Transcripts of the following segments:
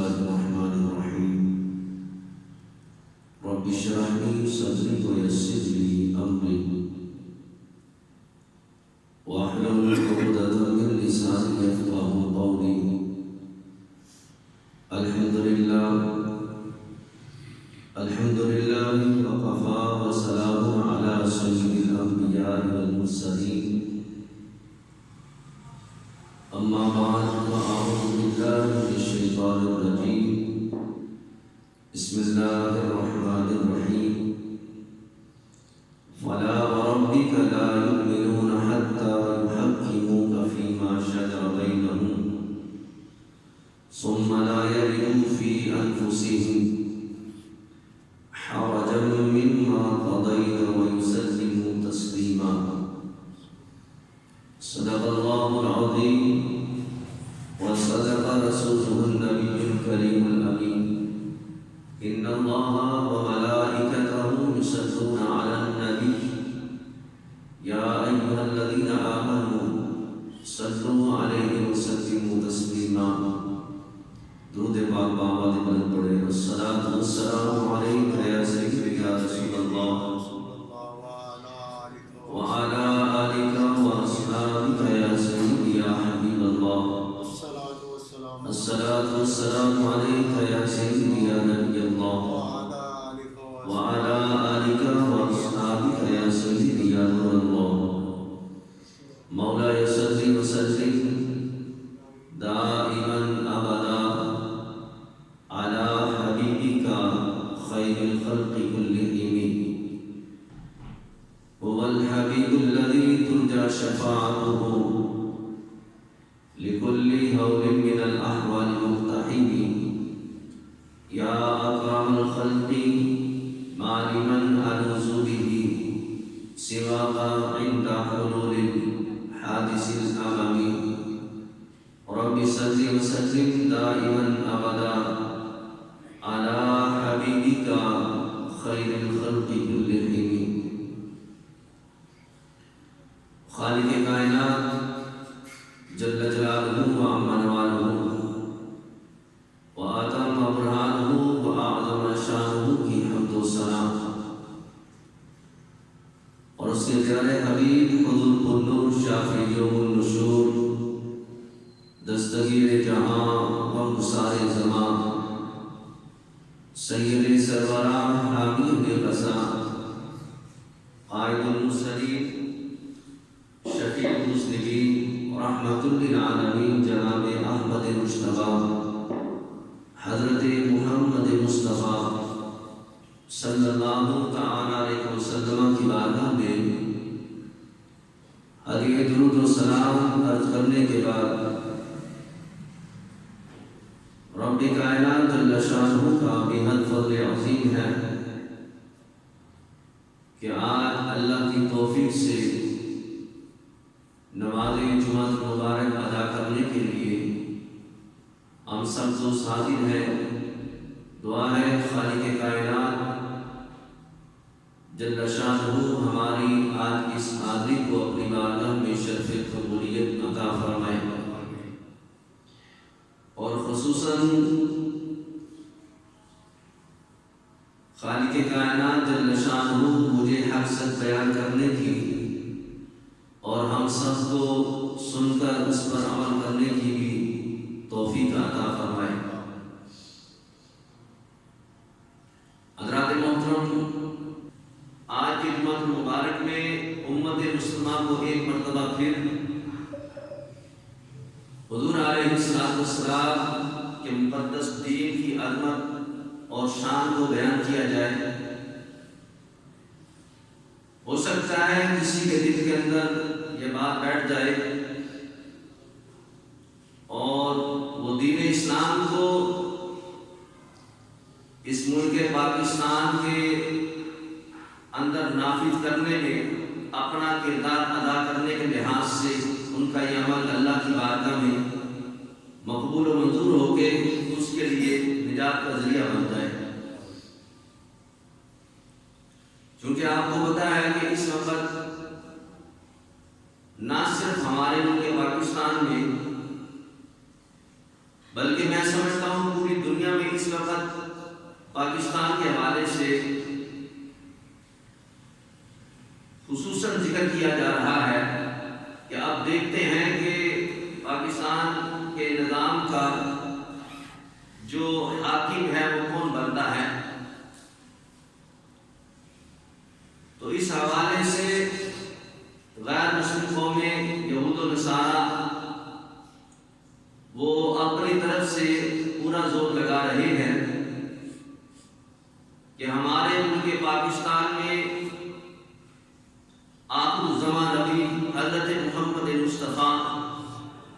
الله الرحمن الرحيم رب اشرح لي صدري ويسر لي أمري واحلل عقدة من لساني يفقهوا قولي الحمد لله وكفى وسلام على سيد الأنبياء والمرسلين أما بعد فأعوذ بالله من الشيطان الرجيم بسم الله الرحمن الرحيم فلا وربك لا يؤمنون حتى يحكموك فيما شجر بينهم ثم لا يجدوا في أنفسهم حرجا مما قضيت ويسلموا تسليما صدق الله العظيم وصدق رسوله النبي الكريم الأمين إن الله وملائكته يصلون على النبي يا أيها الذين آمنوا صلوا عليه وسلموا تسليما درود پاک بآواز بلند پڑھے الصلاۃ والسلام علیک یا سیدی یا رسول اللہ وعلى آلك وأصحابك يا سيدي يا حبيب الله الصلاة والسلام عليك يا سيدي يا نبي الله وعلى آلك وأصحابك يا سيدي يا نور الله مولاي صل وسلم دائما أبدا على حبيبك خير الخلق كلهم هو الحبيب الذي ترجى شفاعته لكل هول من الأحوال مقتحم يا أكرم الخلق ما لمن ألوذ به سواك عند حلول الحادث الأمم رب صل وسلم دائما أبدا على حبيبك خير الخلق كلهم خالق کائنات جل جلالہ وعم نوالہ وآتم برہانہ وأعظم شانہ کی حمد و ثنا اور اس کے پیارے حبیب حضور النور شافی یوم النشور دستگیر جہاں ومسار زمان سید سرورہ حامی بے قصہ قائد المرسلین شفیع المذنبین رحمت للعالمین جناب احمد مجتبی حضرت محمد مصطفیٰ صلی اللہ تعالی علیہ وسلم کی بارگاہ میں ہدیہ درود و سلام عرض کرنے کے بعد رب کائنات جل شانہ کا بےحد فضل عظیم ہے کہ آج اللہ کی توفیق سے نماز جمعہ مبارک ادا کرنے کے لیے ہم سب جو حاضر ہیں دعا ہے خالق کائنات جل شانہ ہماری آج کی اس حاضری کو اپنی بارگاہ میں شرف قبولیت عطا فرمائے اور خصوصاً خالق کائنات جل شانہ مجھے حق سچ بیان کرنے کی اور ہم سب کو سن کر اس پر عمل کرنے کی بھی توفیق عطا فرمائے۔ حضرات محترم، آج کی جمعہ مبارک میں امت مسلمہ کو ایک مرتبہ پھر حضور علیہ السلام کے مقدس دین کی عظمت اور شان کو بیان کیا جائے۔ ہو سکتا ہے کسی کے دل کے اندر یہ بات بیٹھ جائے اور وہ دین اسلام کو اس ملک پاکستان کے اندر نافذ کرنے میں اپنا کردار ادا کرنے کے لحاظ سے ان کا یہ عمل اللہ کی بارگاہ میں مقبول و منظور ہو کے اس کے لیے نجات کا ذریعہ بن جائے۔ چونکہ آپ کو پتا ہے کہ اس وقت نہ صرف ہمارے ملک پاکستان میں بلکہ میں سمجھتا ہوں پوری دنیا دنیا میں اس وقت پاکستان کے حوالے سے خصوصاً ذکر کیا جا رہا ہے کہ اب دیکھتے ہیں کہ پاکستان کے نظام کا جو حاکم ہے وہ کون بنتا ہے. تو اس حوالے سے غیر مسلم قومیں یہود و نصارہ وہ اپنی طرف سے پورا زور لگا رہے ہیں کہ ہمارے ملک پاکستان میں آخر الزمان نبی حضرت محمد مصطفیٰ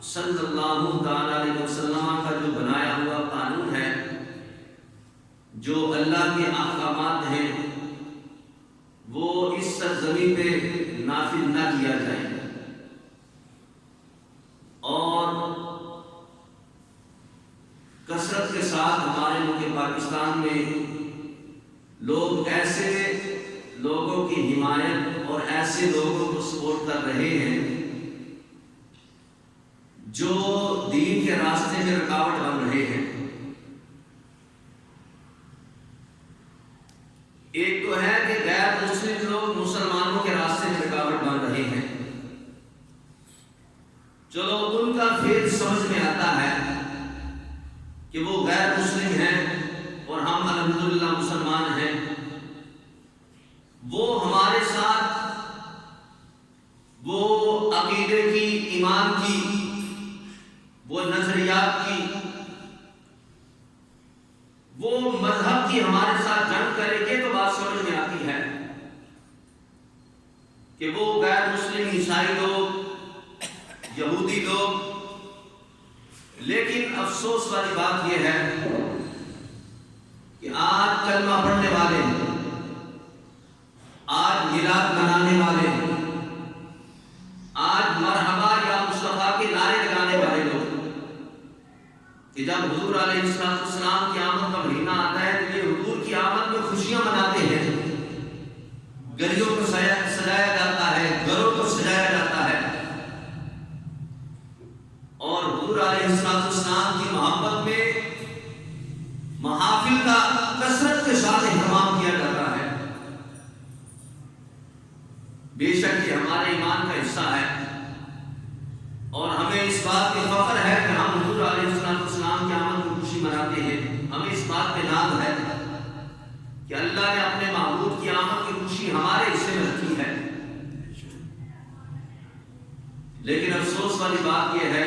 صلی اللہ تعالی علیہ وسلم کا جو بنایا ہوا قانون ہے، جو اللہ کے احکامات ہیں، وہ اس سرزمین پہ نافذ نہ کیا جائے. اور کثرت کے ساتھ ہمارے ملک پاکستان میں لوگ ایسے لوگوں کی حمایت اور ایسے لوگوں کو سپورٹ کر رہے ہیں جو دین کے راستے میں رکاوٹ بن رہے ہیں. ایک تو ہے کہ غیر مسلم لوگ مسلمانوں کے راستے میں رکاوٹ بن رہے ہیں. چلو ان کا فیض سمجھ میں آتا ہے کہ وہ غیر مسلم ہیں اور ہم الحمدللہ مسلمان ہیں. وہ ہمارے ساتھ وہ عقیدے کی، ایمان کی، وہ نظریات کی، وہ مذہب کی ہمارے ساتھ جنگ کریں گے تو بات سمجھ میں آتی ہے کہ وہ غیر مسلم عیسائی لوگ، یہودی لوگ. لیکن افسوس والی بات یہ ہے کہ آج کلمہ پڑھنے والے، آج میلاد منانے والے، آج مرحبا یا مصطفیٰ کے نعرے لگانے والے لوگ کہ جب حضور علیہ السلام کی آمد کا مہینہ آتا ہے تو یہ حضور کی آمد میں خوشیاں مناتے ہیں. گلیوں کو سجایا جاتا ہے، گھروں کو سجایا جاتا ہے، اور حضور علیہ السلام کی محبت میں محافل کا کثرت کے ساتھ اہتمام کیا جاتا ہے. بے شک یہ ہمارے ایمان کا حصہ ہے اور ہمیں اس بات پہ فخر ہے کہ ہم حضور علیہ السلام کی آمد کی خوشی مناتے ہیں. ہمیں اس بات پہ ناز ہے کہ اللہ نے اپنے محبوب کی آمد کی خوشی ہمارے حصے میں رکھی ہے. لیکن افسوس والی بات یہ ہے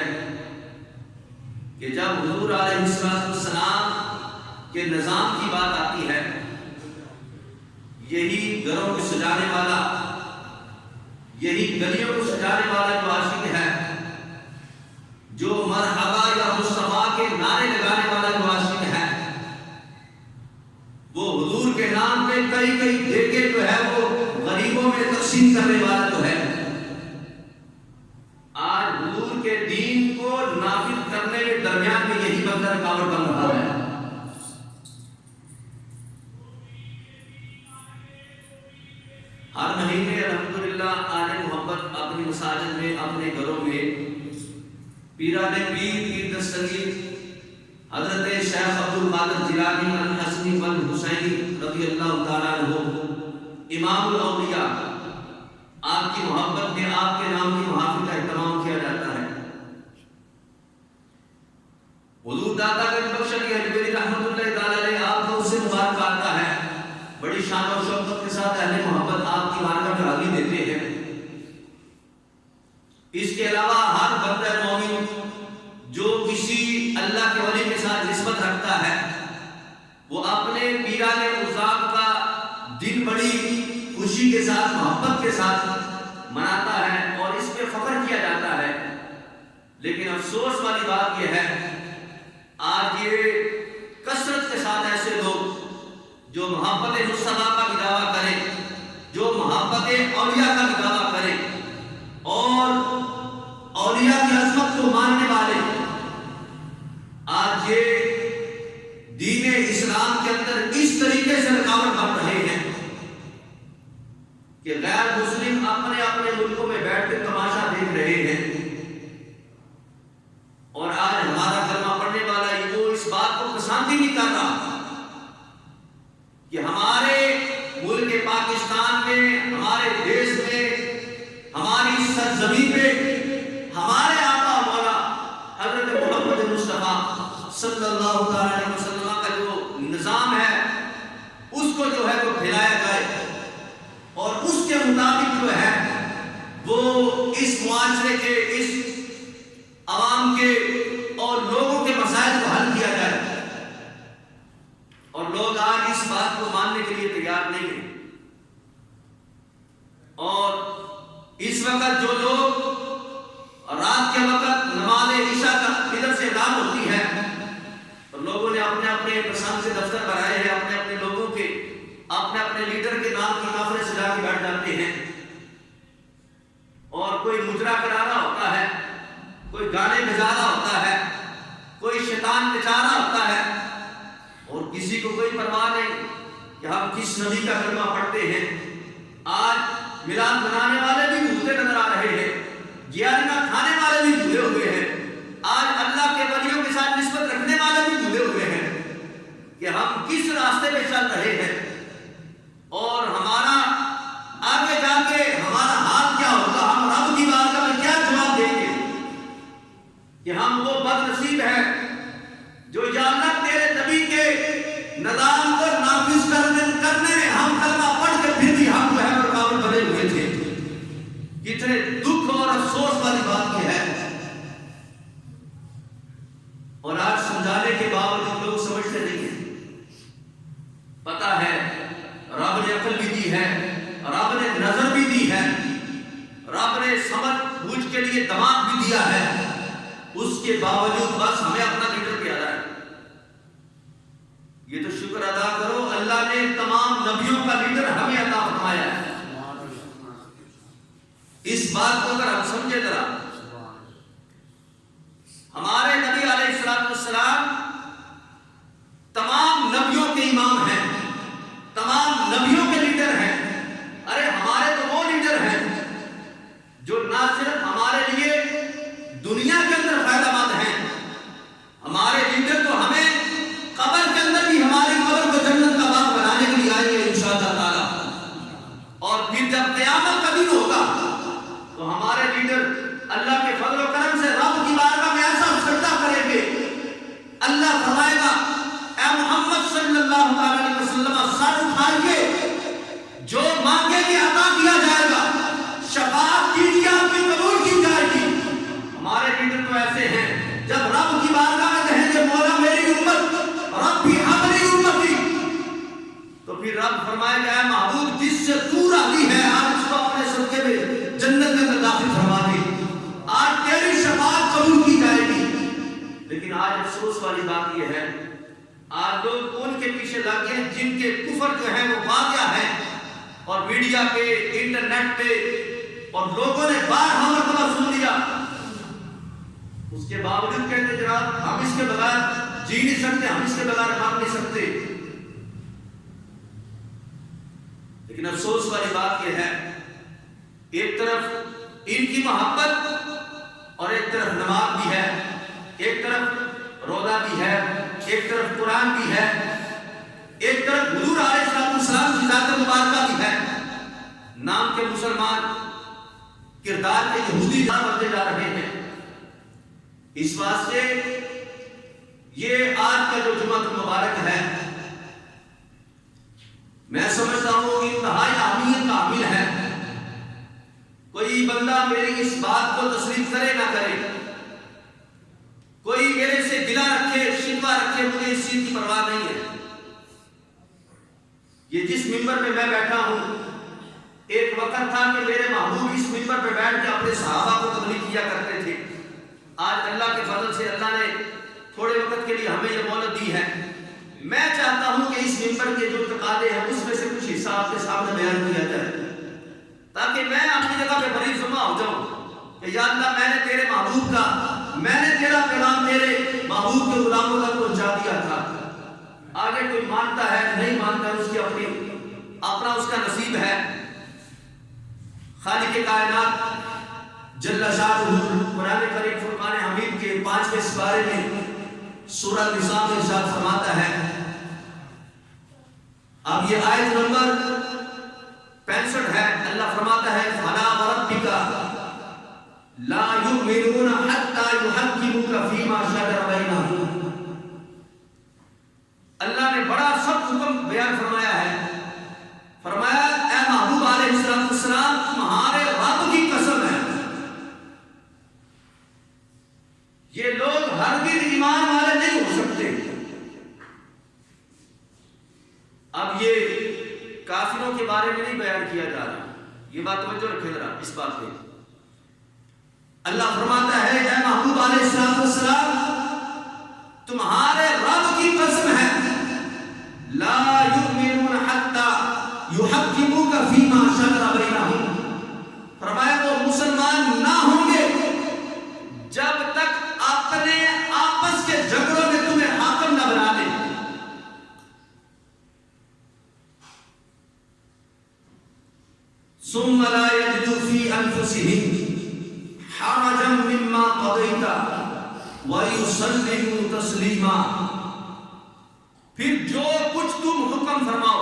کہ جب حضور علیہ السلام کے نظام کی بات آتی ہے، یہی گھروں کو سجانے والا، یہی گلیوں کو سجانے والا جو عاشق ہے، جو مرحبا یا مصطفیٰ کے نعرے لگانے والا جو عاشق ہے، وہ حضور کے نام پہ کئی کئی دیگیں جو ہے وہ غریبوں میں تقسیم کرنے والا جو ہے، آج حضور کے دین کو نافذ کرنے کے درمیان میں یہی بندہ رکاوٹ بن رہا ہے. ہر مہینے الحمدللہ آل محبت اپنی مساجد میں، اپنے گھروں میں پیران پیر دستگیر حضرت شیخ عبد القادر جیلانی الحسنی والحسینی رضی اللہ تعالیٰ عنہ امام الاولیاء، آپ کی محبت میں آپ کے نام کی محافل کا اہتمام کیا جاتا ہے. حضور داتا گنج بخش علی حجویری رحمۃ اللہ تعالیٰ علیہ آپ کو اس سے مبارک آتا ہے، بڑی شان و شوکت کے ساتھ اہل محبت آپ کی بارگاہ میں حاضری دیتے ہیں. اس کے علاوہ ہر بندہ مومن جو کسی اللہ کے ولی کے ساتھ نسبت رکھتا ہے وہ اپنے پیران عظام کا دن بڑی خوشی کے ساتھ، محبت کے ساتھ مناتا ہے اور اس پہ فخر کیا جاتا ہے. لیکن افسوس والی بات یہ ہے آج یہ کثرت کے ساتھ ایسے لوگ جو محبت مصطفیٰ کا بھی دعویٰ کریں، جو محبت اولیاء کا بھی دعویٰ کریں اور اولیاء کی عظمت کو ماننے والے، آج یہ دین اسلام کے اندر اس طریقے سے رکاوٹ بن رہے ہیں کہ غیر مسلم اپنے اپنے ملکوں میں بیٹھ کر تماشا دیکھ رہے ہیں. اور آج ہمارا کلمہ پڑھنے والا وہ اس بات کو پسند ہی نہیں کر رہا کہ ہمارے ملک پاکستان میں، ہمارے دیش میں، ہماری سرزمین پہ ہمارے آقا مولا حضرت محمد مصطفیٰ صلی اللہ علیہ وسلم کا جو نظام ہے اس کو جو ہے وہ پھیلایا جائے، اور اس کے مطابق جو ہے وہ اس معاشرے کے، اس عوام کے اور لوگوں کے مسائل کو حل کیا جائے۔ اور لوگ آج اس بات کو ماننے کے لیے تیار نہیں ہیں، اور اس وقت جو لوگ رات کے وقت نماز عشاء کا ادھر سے اعلان ہوتی ہے، اور لوگوں نے اپنے اپنے پسند سے دفتر بنائے ہیں، اپنے اپنے لوگوں کے، اپنے اپنے لیڈر کے نام کی محفلیں سجا کے بیٹھ جاتے ہیں، اور کوئی مجرا کرا رہا ہوتا ہے، کوئی گانے بجا رہا ہوتا ہے، کوئی شیطان نچا رہا ہوتا ہے، اور کسی کو کوئی پرواہ نہیں کہ ہم کس نبی کا کلمہ پڑھتے ہیں۔ آج میلاد منانے والے بھی بھولتے نظر آ رہے ہیں، گیارہواں کھانے والے بھی بھولے ہوئے ہیں، آج اللہ کے ولیوں کے ساتھ نسبت رکھنے والے بھی بھولے ہوئے ہیں کہ ہم کس راستے پہ چل رہے ہیں، اور ہمارا آگے جا کے ہمارا حال کیا ہوگا، ہم رب کی بارگاہ میں کیا جواب دیں گے کہ ہم وہ بد نصیب ہیں جو یا اللہ تیرے نبی کے نظام کو نافذ کرنے میں ہم کلمہ پڑھ کے پھر بھی ہم جو ہے رکاوٹ بنے ہوئے تھے۔ کتنے دکھ اور افسوس والی بات یہ ہے، اور آج سمجھانے کے باوجود لوگ سمجھتے نہیں ہیں۔ پتہ ہے رب نے عقل بھی دی ہے، رب نے نظر بھی دی ہے، رب نے سمجھ بوجھ کے لیے دماغ بھی دیا ہے، اس کے باوجود بس ہمیں اپنا لیڈر پیارا ہے۔ یہ تو شکر ادا کرو اللہ نے تمام نبیوں کا لیڈر ہمیں عطا فرمایا ہے۔ اس بات کو اگر ہم سمجھے ذرا، ہمارے نبی علیہ السلام تمام نبیوں کے امام ہیں، تمام نبیوں کے لیڈر ہیں۔ ارے ہمارے تو وہ لیڈر ہیں جو نہ صرف ہمارے لیے دنیا کے اندر فائدہ مند ہیں، ہمارے لیڈر تو ہمیں قبر کے اندر بھی ہماری قبر کو جنت کا باغ بنانے کے لیے آئیں گے انشاءاللہ تعالی، اور پھر جب قیامت کا دن ہوگا تو ہمارے لیڈر اللہ کے فضل و کرم سے رب کی بارگاہ میں ایسا سجدہ کریں گے، اللہ فرمائے گا اے محمد صلی اللہ علیہ وسلم سر اٹھائیے، جو مانگے گے عطا کیا جائے گا، شفاعت کیجیے آپ کی قبول کی جائے گی۔ ہمارے لیڈر تو ایسے ہیں جب رب کی بارگاہ میں کہیں گے مولا میری امت، رب بھی ہماری امتی، تو پھر رب فرمائے گا اے محبوب جس سے تو راضی ہے آج اس کو اپنے صدقے میں جنت کے اندر داخل فرما دے، آج تیری شفاعت قبول کی جائے گی۔ لیکن آج افسوس والی بات یہ ہے، آج لوگ ان کے پیچھے لگ گئے جن کے کفر جو ہے وہ واقعہ ہے، اور میڈیا پہ، انٹرنیٹ پہ، اور لوگوں نے بارہا مرتبہ سن لیا، اس کے باوجود کہتے جناب ہم اس کے بغیر جی نہیں سکتے، ہم اس کے بغیر کام نہیں سکتے۔ لیکن افسوس والی بات یہ ہے، ایک طرف ان کی محبت اور ایک طرف نماز بھی ہے، ایک طرف روزہ بھی ہے، ایک طرف قرآن بھی ہے، ایک طرف حضور علیہ السلام کی ذات مبارکہ بھی ہے۔ نام کے مسلمان، کردار کے یہودی بنتے جا رہے ہیں۔ اس واسطے یہ آج کا جو جمعہ مبارک ہے، میں سمجھتا ہوں انتہائی اہمیت کا حامل ہے۔ کوئی بندہ میری اس بات کو تسلیم کرے نہ کرے، کوئی میرے سے گلہ رکھے، شکوہ رکھے، مجھے اس چیز کی پرواہ نہیں ہے۔ یہ جس منبر پہ میں بیٹھا ہوں، ایک وقت تھا کہ میرے محبوب اس منبر پہ بیٹھ کے اپنے صحابہ کو تبلیغ کیا کرتے تھے۔ آج اللہ کے فضل سے اللہ نے تھوڑے وقت کے لیے ہمیں یہ مہلت دی ہے۔ میں چاہتا ہوں کہ اس منبر کے جو تقاضے ہیں اس میں سے کچھ حصہ آپ کے سامنے بیان کیا جائے، تاکہ میں اپنی جگہ پہ بری ذمہ ہو جاؤں کہ یا اللہ میں نے تیرے محبوب کا، میں نے تیرا پیغام تیرے محبوب کے غلاموں تک پہنچا دیا تھا۔ آگے کوئی مانتا ہے نہیں مانتا ہے، اس کی اپنا اس کا نصیب ہے۔ خالق کائنات جل شانہ قرآن کریم فرقان حمید کے 5ویں سپارے میں سورہ نساء میں ارشاد فرماتا ہے، اب یہ آیت نمبر 65 ہے، اللہ فرماتا ہے فَلَا وَرَبِّكَ لَا يُؤْمِنُونَ حَتَّى يُحَكِّمُوكَ فِي مَا شَجَرَ بَيْنَهُمْ۔ اللہ نے بڑا سخت حکم بیان فرمایا ہے، فرمایا اے محبوب علیہ السلام تمہارے رب کی قسم ہے یہ لوگ ہرگز ایمان والے نہیں ہو سکتے۔ اب یہ کافروں کے بارے میں نہیں بیان کیا جا رہا، یہ بات توجہ رکھے ذرا اس بات پہ۔ اللہ فرماتا ہے اے محبوب علیہ السلام تمہارے رب کی قسم ہے لا یؤمنون حتی یحکموک فیما شجر بینہم، فرمایا وہ مسلمان نہ ہوں گے جب تک اپنے آپس کے جھگڑوں میں تمہیں حاکم نہ بنا دیں۔ ثم لا یجدوا فی انفسہم حرجا مما قضیت ویسلموا تسلیما، پھر جو کچھ تم حکم فرماؤ،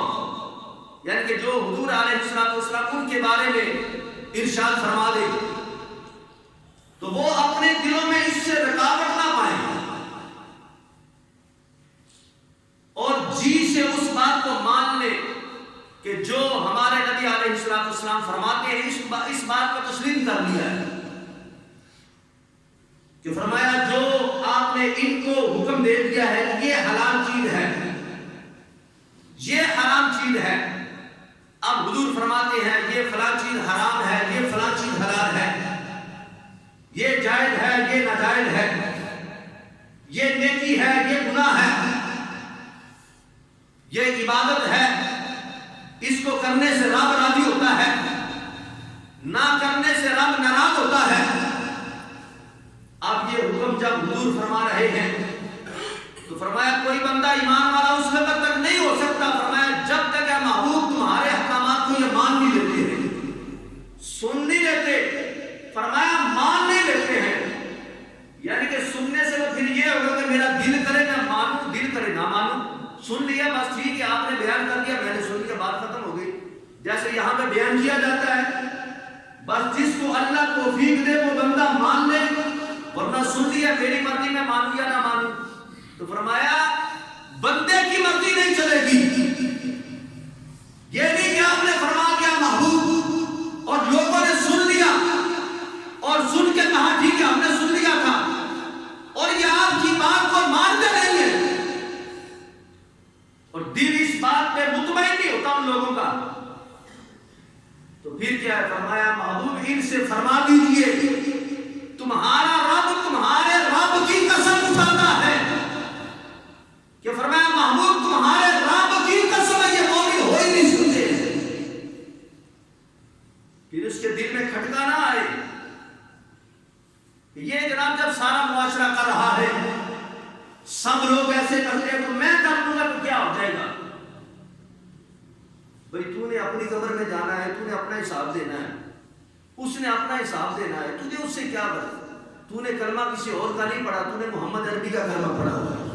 یعنی کہ جو حضور علیہ السلام ان کے بارے میں ارشاد فرما دے تو وہ اپنے دلوں میں اس سے رکاوٹ نہ پائیں اور جی سے اس بات کو مان لے کہ جو ہمارے نبی علیہ السلام فرماتے ہیں اس بات کو تسلیم کر لیا ہے کہ فرمایا جو آپ نے ان کو حکم دے دیا ہے یہ حلال چیز ہے، یہ حرام چیز ہے، اب حضور فرماتے ہیں یہ فلاں چیز حرام ہے، یہ فلاں چیز حلال ہے، یہ جائز ہے، یہ ناجائز ہے، یہ نیکی ہے، یہ گناہ ہے، یہ عبادت ہے، اس کو کرنے سے رب راضی ہوتا ہے، نہ کرنے سے رب ناراض ہوتا ہے۔ اب یہ حکم جب حضور فرما رہے ہیں تو فرمایا کوئی بندہ ایمان والا اس وقت تک نہیں ہو سکتا، فرمایا جب تک اے محبوب تمہارے احکامات کو یہ مان نہیں لیتے ہیں، سن نہیں لیتے، فرمایا مان نہیں لیتے ہیں، یعنی کہ سننے سے وہ پھر یہ ہوگا کہ میرا دل کرے نہ مانوں، دل کرے نہ مانوں، سن لیا بس ٹھیک ہے آپ نے بیان کر دیا میں نے سن کے بات ختم ہو گئی، جیسے یہاں پہ بیان کیا جاتا ہے بس جس کو اللہ توفیق دے وہ بندہ مان لے، ورنہ سن لیا میری مرضی میں مانوں یا نہ مانوں۔ تو فرمایا بندے کی مرضی نہیں چلے گی، یہ نہیں کہ آپ نے فرما دیا محبوب اور لوگوں نے سن لیا اور سن کے کہا ٹھیک ہے ہم نے سن لیا تھا اور یہ آپ کی بات کو مانتے نہیں ہیں اور دل اس بات پہ مطمئن نہیں ہوتا ان لوگوں کا، تو پھر کیا ہے فرمایا محبوب ان سے فرما دیجئے تمہارا رب تمہارے رب کی قسم اٹھاتا ہے کہ فرمایا محبوب تمہارے رب کی قسم یہ مومن ہو ہی نہیں سکتے، پھر اس کے دل میں کھٹکا نہ آئے کہ یہ جناب جب سارا معاشرہ کر رہا ہے سب لوگ ایسے کرتے ہیں تو میں کر دوں گا تو کیا ہو جائے گا؟ بھئی تو نے اپنی قبر میں جانا ہے، تو نے اپنا حساب دینا ہے، اس نے اپنا حساب دینا ہے، تجھے اس سے کیا بات؟ تو نے کلمہ کسی اور کا نہیں پڑھا، تو نے محمد عربی کا کلمہ پڑھا ہوا ہے،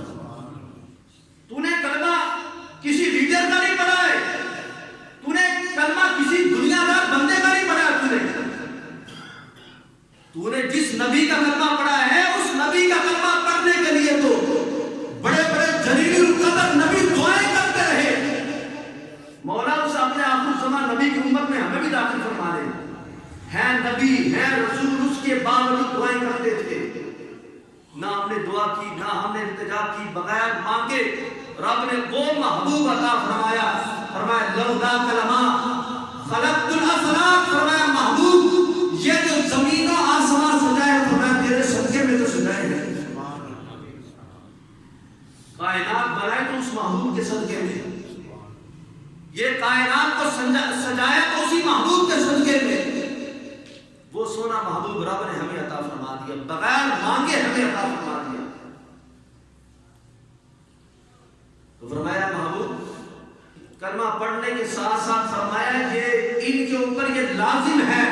تو نے کلمہ کسی لیڈر کا نہیں پڑھا ہے، تو نے کلمہ کسی دنیا دار بندے کا نہیں پڑھا ہے، تو نے جس نبی کا کلمہ پڑھا ہے اس نبی کا کلمہ پڑھنے کے لیے تو بڑے بڑے جلیل القدر نبی دعائیں کرتے رہے، مولا اس اپنے آخر الزمان نبی کی امت میں ہمیں بھی داخل فرما دے، ہے نبی ہے رسول، اس کے باوجود دعائیں کرتے تھے، نہ ہم نے دعا کی نہ ہم نے التجا کی، بغیر مانگے رب نے وہ محبوب عطا فرمایا، فرمایا لولا کلمہ خلقت الافلاک، فرمایا محبوب یہ جو زمین و آسمان سجائے فرمایا تیرے صدقے میں تو سجائے ہیں، کائنات بنائے تو اس محبوب کے صدقے میں، یہ کائنات کو سجایا تو اسی محبوب کے صدقے میں، وہ سونا محبوب رب نے ہمیں عطا فرما دیا، بغیر مانگے ہمیں عطا فرما دیا۔ تو فرمایا محبوب کلمہ پڑھنے کے ساتھ ساتھ فرمایا یہ ان کے اوپر یہ لازم ہے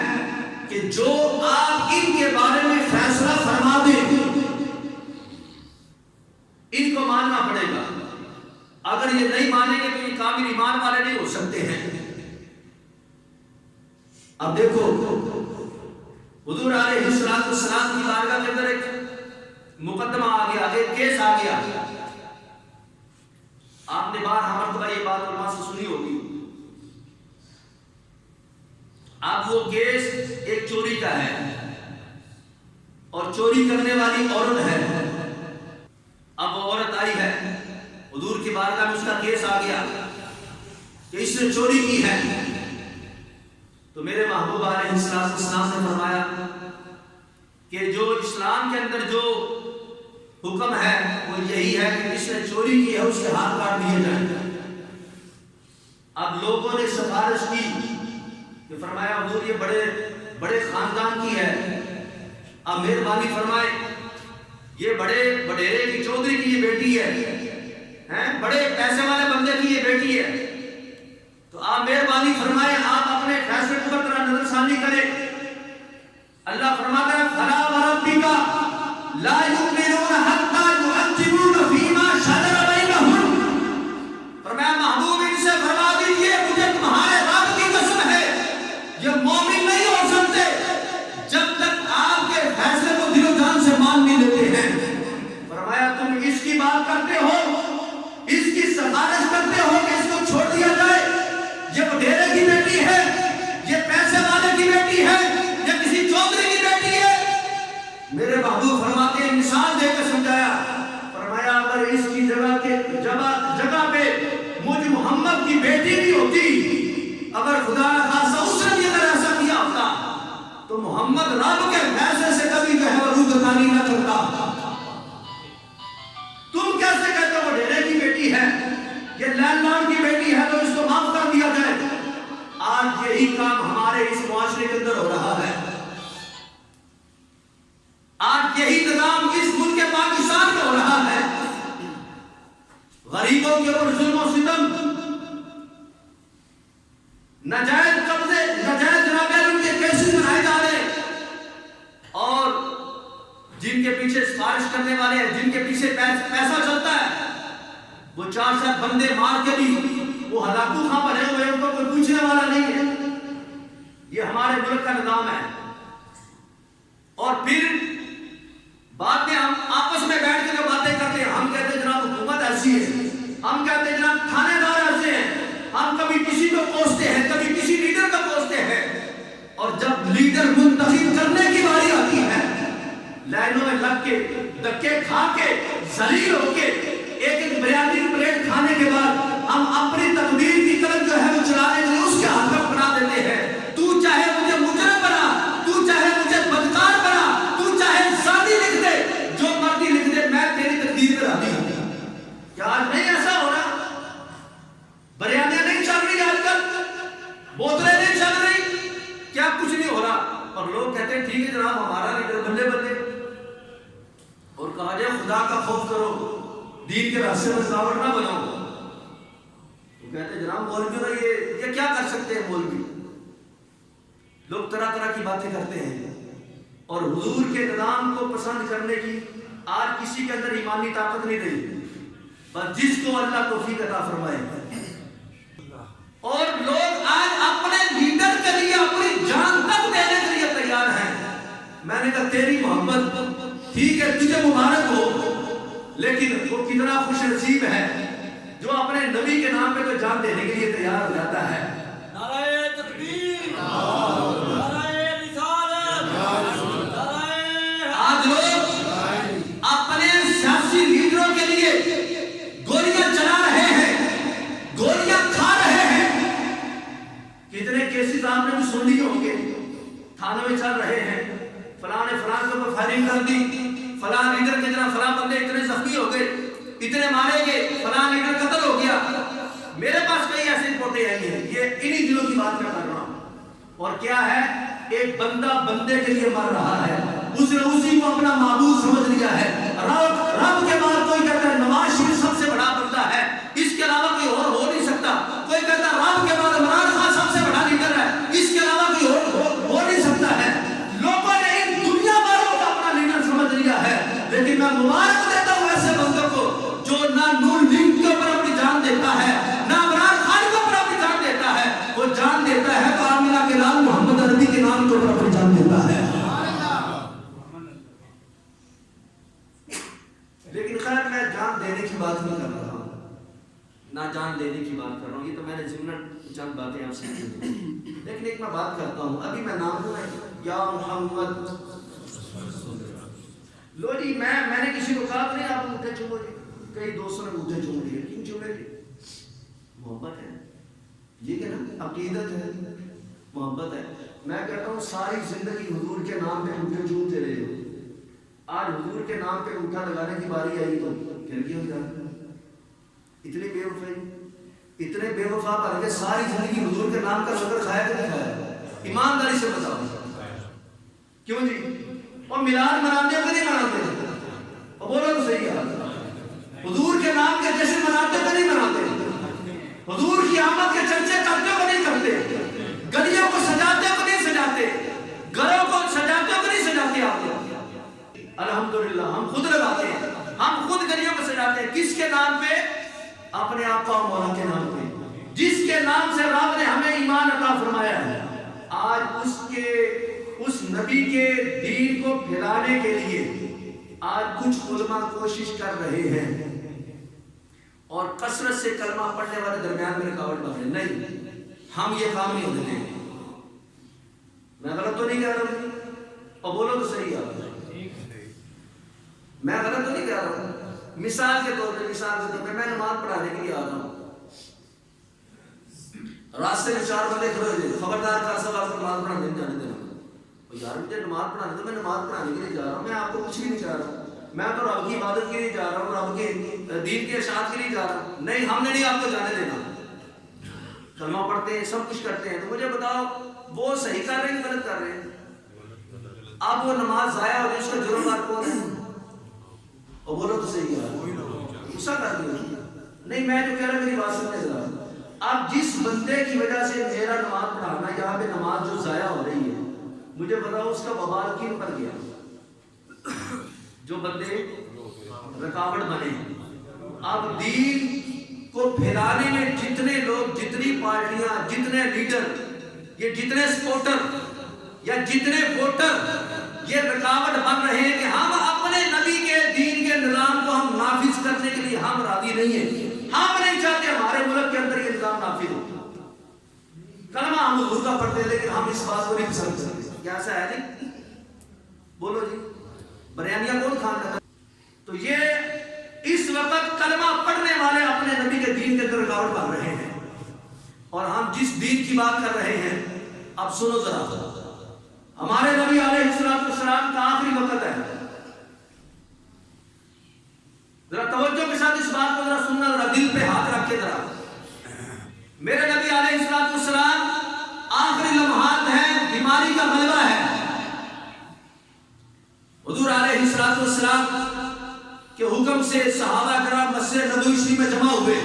کہ جو آپ ان کے بارے میں فیصلہ فرما دیں، اگر یہ نہیں مانیں گے تو یہ کامل ایمان والے نہیں ہو سکتے ہیں۔ اب دیکھو حضور علیہ السلام کی بارگاہ کے اندر ایک مقدمہ آ گیا، ایک کیس آ گیا۔ آپ نے بار مرتبہ یہ بات علماء سے سنی ہوگی۔ اب وہ کیس ایک چوری کا ہے اور چوری کرنے والی عورت ہے۔ اب وہ عورت آئی ہے حضور کی بارگاہ میں، اس کا کیس آ گیا کہ اس نے چوری کی ہے۔ تو میرے محبوب علیہ السلام نے فرمایا کہ جو اسلام کے اندر جو حکم ہے وہ یہی ہے کہ جس نے چوری کی ہے اس کے ہاتھ کاٹ دیے جائیں۔ اب لوگوں نے سفارش کی کہ فرمایا حضور یہ بڑے خاندان کی ہے، اب مہربانی فرمائے، یہ بڑے وڈیرے کی چودھری کی یہ بیٹی ہے، بڑے پیسے والے بندے کی یہ بیٹی ہے، تو آپ مہربانی فرمائے، آپ اپنے فیصلے کو ذرا نظر ثانی کریں۔ اللہ فرماتا ہے فلا وربک لا یؤمنون حتی یحکموک فیما شجر بینہم، فرمایا محبوب ان سے فرما دیجئے مجھے تمہارے رب کی قسم ہے یہ مومن نہیں ہو سکتے جب تک آپ کے فیصلے کو دل و جان سے مان نہیں لیتے ہیں۔ فرمایا تم اس کی بات کرتے ہو، اس کی سفارش کرتے ہو کہ اس کو چھوڑ دیا جائے، یہ وڈیرے کی بیٹی ہے، یہ پیسے والے کی بیٹی ہے، یہ کسی چودھری کی بیٹی ہے۔ میرے محبوب فرماتے ہیں مثال دے کے سمجھایا، فرمایا اگر اس کی جگہ پہ مجھ محمد کی بیٹی بھی ہوتی، اگر خدا نہ خاصہ اس نے بھی اگر ایسا کیا ہوتا تو محمد رب کے فیصلے سے کبھی جو ہے وہ روگردانی نہ کرتا۔ تم کیسے کہتے ہو وڈیرے کی بیٹی ہے، یہ لینڈ لارڈ کی بیٹی ہے تو اس کو معاف کر دیا جائے؟ آج یہی کام ہمارے اس معاشرے کے اندر ہو رہا ہے، آج یہی نظام اس ملک پاکستان میں ہو رہا ہے۔ غریبوں کے اوپر ظلم و ستم، ناجائز قبضے، ناجائز جناب ان کے کیسز بنائے جا رہے، اور جن کے پیچھے سفارش کرنے والے ہیں، جن کے پیچھے پیسہ چلتا ہے، وہ 4 بندے مار کے بھی وہ ہلاکو خاں بنے ہوئے، ان کو کوئی پوچھنے والا نہیں ہے۔ یہ ہمارے ملک کا نظام ہے۔ اور پھر بعد میں ہم آپس میں بیٹھ کے جو باتیں کرتے ہیں، ہم کہتے ہیں جناب حکومت ایسی ہے، ہم کہتے ہیں جناب تھانے دار ایسے ہیں، ہم کبھی کسی کو کوستے ہیں، کبھی کسی لیڈر کو کوستے ہیں، اور جب لیڈر منتخب کرنے کی باری آتی ہے، لائنوں میں لگ کے دھکے کھا کے ذلیل ہو کے ایک بریانی پلیٹ کھانے کے بعد ہم اپنی تقدیر کی قلم جو ہے وہ چلانے کے لیے اس کے ہاتھ میں بنا دیتے ہیں۔ تو چاہے مجھے مجرم بنا، تو چاہے مجھے بدکار بنا، تو چاہے زانی لکھ دے، جو مرضی لکھ دے، میں تیری تقدیر میں راضی ہوں۔ کیا آج نہیں ایسا ہو رہا؟ بریانیاں نہیں چل رہی آج کل، بوتلیں نہیں چل رہی، کیا کچھ نہیں ہو رہا، اور لوگ کہتے ہیں ٹھیک ہے جناب ہمارا لیڈر بلے بلے، اور کہا جائے خدا کا خوف کرو، دین کے راستے میں رکاوٹ نہ بناؤ۔ تو کہتے ہیں جناب مولوی یہ کیا کر سکتے ہیں مولوی؟ لوگ طرح طرح کی باتیں کرتے ہیں، اور حضور کے نظام کو پسند کرنے کی آج کسی کے اندر ایمانی طاقت نہیں رہی، بس جس کو اللہ توفیق عطا فرمائے۔ اور لوگ آج اپنے لیڈر کے لیے اپنی جان تک دینے کے لیے تیار ہیں۔ میں نے کہا تیری محبت ٹھیک ہے، تجھے مبارک ہو، لیکن وہ کتنا خوش نصیب ہے جو اپنے نبی کے نام پہ تو جان دینے کے لیے تیار ہو جاتا ہے۔ نعرہ تکبیر، نعرہ رسالت، آج لوگ اپنے سیاسی لیڈروں کے لیے گولیاں چلا رہے ہیں، گولیاں کھا رہے ہیں۔ کتنے کیسز آپ نے بھی سن لیے ہوں گے، تھانوں میں چل رہے ہیں، فلاں نے فلاں کے اوپر فائرنگ کر دی، فلاں لیڈر کے جناب فلاں بندے اتنے زخمی ہو گئے، اتنے مارے گئے، فلاں لیڈر قتل ہو گیا۔ میرے پاس کئی ایسی رپورٹیں آئی ہیں، یہ انہی دنوں کی بات میں کر رہا ہوں۔ اور کیا ہے، ایک بندہ بندے کے لیے مر رہا ہے، اس نے اسی کو اپنا معبود سمجھ لیا ہے۔ رب کے بعد کوئی کہتا ہے نواز شریف سب سے بڑا بندہ ہے، اس کے علاوہ کوئی اور ہو نہیں سکتا۔ کوئی کہتا ہے رب کے بعد عمران خان سب سے بڑا لیڈر ہے، اس کے علاوہ کوئی اور ہو نہیں سکتا ہے۔ لوگوں نے ان دنیا والوں کو اپنا لیڈر سمجھ لیا ہے، لیکن میں مبارک دیتا ہوں ایسے بندوں کو جو نہ نون لیگ کے اوپر اپنی جان دے بات نہیں کر رہا ہوں، نہ جان لینے کی بات کر رہا ہوں، یہ تو میں نے ضمن چند باتیں آپ سے کی، لیکن ایک میں بات کرتا ہوں. ابھی میں نام لوں یا محمد، لو جی میں نے کسی کو کہا نہیں آپ انگوٹھے چومو جی، کئی دوستوں نے انگوٹھے چوم لیے، کیوں چومے جی؟ محبت ہے، ٹھیک ہے نا، عقیدت ہے، محبت ہے. میں کہتا ہوں ساری زندگی حضور کے نام پہ انگوٹھے چومتے رہے ہو، آج حضور کے نام پہ انگوٹھا لگانے کی باری آئی تو پھر کیا ہو جاتا؟ اتنی بے وفائی، اتنے بے وفا بن کے ساری زندگی حضور کے نام کا لنگر کھایا کہ نہیں کھایا؟ ایمانداری سے بتاؤ کیوں جی؟ اور میلاد مناتے ہو کہ نہیں مناتے؟ اور بولو تو صحیح ہے، حضور کے نام کے جشن مناتے ہو کہ نہیں مناتے؟ حضور کی آمد کے چرچے کرتے ہو کہ نہیں کرتے؟ گلیوں کو سجاتے ہو کہ نہیں سجاتے؟ گھروں کو سجاتے ہو کہ نہیں سجاتے؟ آپ الحمدللہ ہم خود لگاتے ہیں، ہم خود گلیوں کو سجاتے ہیں. کس کے نام پہ؟ اپنے آقا و مولا کے نام پہ، جس کے نام سے رب نے ہمیں ایمان عطا فرمایا ہے. آج اس نبی کے دین کو پھیلانے کے لیے آج کچھ علماء کوشش کر رہے ہیں اور کثرت سے کلمہ پڑھنے والے درمیان میں رکاوٹ بن رہے. نہیں، ہم یہ کام نہیں ہونے دیں گے. میں غلط تو نہیں کہہ رہا ہوں اور بولو تو صحیح ہے، میں غلط تو نہیں کہہ رہا ہوں. مثال کے طور پہ میں نماز پڑھانے کے لیے آ رہا ہوں، راستے میں 4 بندے کھڑے ہوئے، خبردار کر سب آپ کو نماز پڑھانے نہیں جانے دینا. یار مجھے نماز پڑھانے تو میں نماز پڑھانے کے لیے جا رہا ہوں، میں آپ کو کچھ بھی نہیں چاہ رہا، میں تو رب کی عبادت کے لیے جا رہا ہوں، رب کے دین کے ارشاد کے لیے جا رہا ہوں. نہیں، ہم نے نہیں آپ کو جانے دینا. کلمہ پڑھتے ہیں، سب کچھ کرتے ہیں، تو مجھے بتاؤ وہ صحیح کر رہے ہیں کہ غلط کر رہے ہیں؟ اب وہ نماز ضائع ہو گئی، اس کا جرم دار کون ہے؟ اور بولو تو صحیح ہے، غصہ کر دیا. نہیں، میں جو کہہ رہا ہوں میری بات سننے ذرا. اب جس بندے کی وجہ سے میرا نماز پڑھانا، یہاں پہ نماز جو ضائع ہو رہی ہے، مجھے بتاؤ اس کا وبال کن پر گیا؟ جو بندے رکاوٹ بنے. اب دین کو پھیلانے میں جتنے لوگ، جتنی پارٹیاں، جتنے لیڈر، یہ جتنے سپورٹر یا جتنے ووٹر یہ رکاوٹ بن رہے ہیں کہ ہم اپنے نبی کے دین کے نظام کو ہم نافذ کرنے کے لیے ہم راضی نہیں ہیں. ہم نہیں چاہتے ہمارے ملک کے اندر یہ نظام نافذ ہو. کلمہ ہم حضور کا پڑھتے ہیں لیکن ہم اس بات کو نہیں پسند کرتے. کیا ایسا ہے جی؟ بولو جی، بریانیاں کون کھانا؟ تو یہ اس وقت کلمہ پڑھنے والے اپنے نبی کے دین کے اندر رکاوٹ بن رہے ہیں. اور ہم جس دین کی بات کر رہے ہیں، اب سنو ذرا، ہمارے نبی علیہ السلام کا آخری وقت ہے. ذرا توجہ کے ساتھ اس بات کو ذرا سننا، ذرا دل پہ ہاتھ رکھ کے ذرا. میرے نبی علیہ السلام آخری لمحات ہیں، بیماری کا غلبہ ہے. حضور علیہ السلام کے حکم سے صحابہ کرام مسجد نبوی شریف میں جمع ہوئے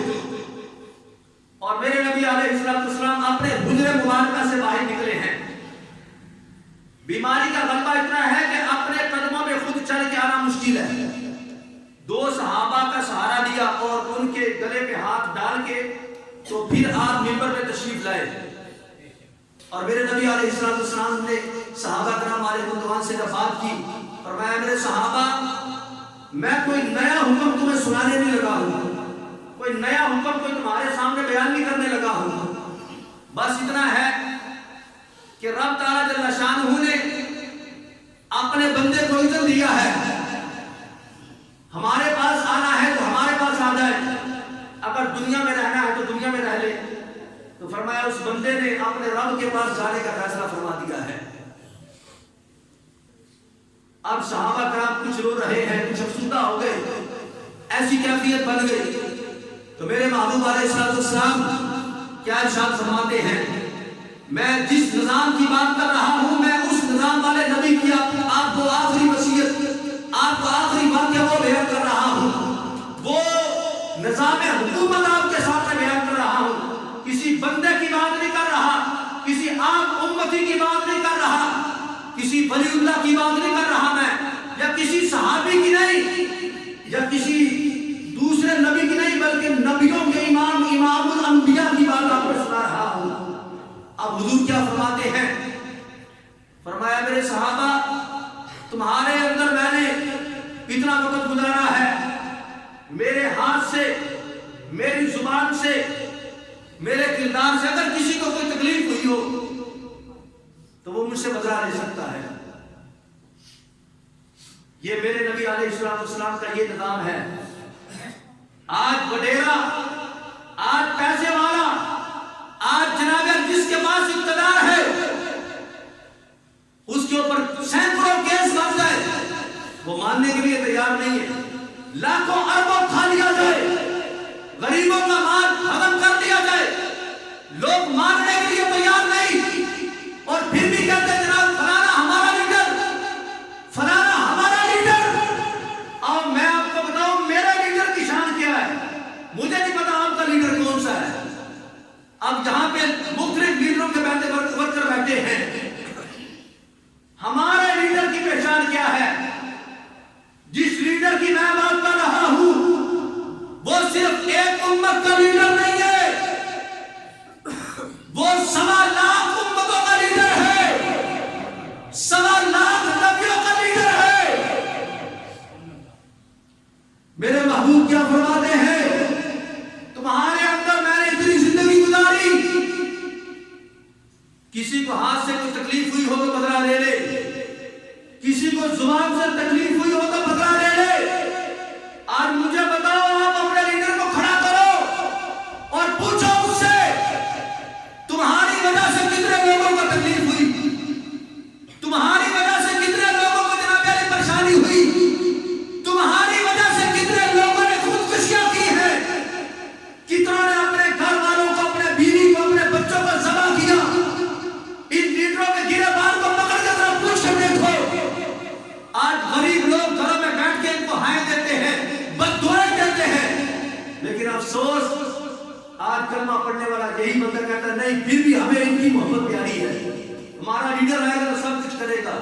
اور میرے نبی علیہ السلام اپنے حجرے مبارکہ سے باہر نکلے ہیں. بیماری کا غلبہ اتنا ہے کہ اپنے قدموں میں خود چل کے آنا مشکل ہے. 2 صحابہ کا سہارا لیا اور ان کے گلے پہ ہاتھ ڈال کے تو پھر آپ منبر پہ تشریف لائے. اور میرے نبی علیہ السلام نے صحابہ کرام علیہ رضوان سے جب بات کی، فرمایا میرے صحابہ، میں کوئی نیا حکم تمہیں سنانے نہیں لگا ہوں، کوئی نیا حکم کوئی تمہارے سامنے بیان نہیں کرنے لگا ہوں. بس اتنا ہے کہ رب تعالیٰ جل شانہ نے اپنے بندے کو اذن دیا ہے، ہمارے پاس آنا ہے تو ہمارے پاس آ جائے، اگر دنیا میں رہنا ہے تو دنیا میں رہ لے. تو فرمایا اس بندے نے اپنے رب کے پاس جانے کا فیصلہ فرما دیا ہے. اب صحابہ کرام کچھ رو رہے ہیں، کچھ افسردہ ہو گئے، ایسی کیفیت بن گئی. تو میرے محبوب علیہ السلام کیا ارشاد فرماتے ہیں، میں جس نظام کی بات کر رہا ہوں، میں اس نظام والے نبی کی آپ کو آخری وصیت، آپ کو آخری واقعہ وہ بیان کر رہا ہوں، وہ نظام حکومت آپ کے سامنے بیان کر رہا ہوں. کسی بندے کی بات نہیں کر رہا، کسی عام امتی کی بات نہیں کر رہا، کسی ولی اللہ کی بات نہیں کر رہا میں، یا کسی صحابی کی نہیں، یا کسی دوسرے نبی کی نہیں، بلکہ نبیوں کے امام الانبیاء کی بات آپ کو سنا رہا ہوں. اب حضور کیا فرماتے ہیں؟ فرمایا میرے صحابہ، تمہارے اندر میں نے اتنا وقت گزارا ہے، میرے ہاتھ سے زبان سے میرے کردار سے اگر کسی کو کوئی تکلیف ہوئی ہو تو وہ مجھ سے بدلہ لے سکتا ہے. یہ میرے نبی علیہ السلام کا یہ نظام ہے. آج وڈیرا، آج پیسے والا، آج جناب جس کے پاس اقتدار ہے اس کے اوپر سینکڑوں کیس بن جائے وہ ماننے کے لیے تیار نہیں ہے. لاکھوں اربوں کھا لیا جائے، غریبوں کا مال ہضم کر دیا جائے، لوگ ماننے کے لیے تیار نہیں، اور پھر بھی کہتے ہیں جناب فلانا ہمارا لیڈر، فلانا ہمارا لیڈر. اور میں آپ کو بتاؤں میرے لیڈر کی شان کیا ہے، مجھے نہیں پتا آپ کا لیڈر کون سا ہے. اب جہاں پہ مختلف لیڈروں کے ورکر بیٹھے ہیں، ہمارے لیڈر کی پہچان کیا ہے؟ جس لیڈر کی میں بات کر رہا ہوں وہ صرف ایک امت کا لیڈر نہیں ہے، وہ 1.25 امتوں کا لیڈر ہے، 1.25 نبیوں کا لیڈر ہے. میرے محبوب کیا فرماتے ہیں؟ تمہارے اندر میں نے اتنی زندگی گزاری، کسی کو ہاتھ سے کوئی تکلیف ہوئی ہو تو بدلہ لے لے، کسی کو زبان سے تکلیف ہوئی ہو تو بدلہ لے لے. آج مجھے بتاؤ، آپ اپنے لیڈر کو کھڑا کرو اور پوچھو اس سے تمہاری وجہ سے کتنے لوگوں کو تکلیف ہوئی، تمہاری وجہ سے کتنے لوگوں کو جناب علی پریشانی ہوئی، تمہاری وجہ سے کتنے لوگوں نے خودکشیاں کی ہیں، کتنوں نے اپنے گھر والوں کو، اپنے بیوی کو، اپنے بچوں کو ذبح کیا. ان لیڈروں کے گریبان کو پکڑ کے ذرا پوچھ کر دیکھو. آج غریب لوگ گھروں میں بیٹھ کے ان کو ہائے دیتے ہیں، بد دعائیں دیتے ہیں، لیکن افسوس آج کلمہ پڑھنے والا یہی بندہ کہتا ہے نہیں پھر بھی ہمیں ان کی محبت پیاری ہے، ہمارا لیڈر آئے گا تو سب کچھ کرے گا.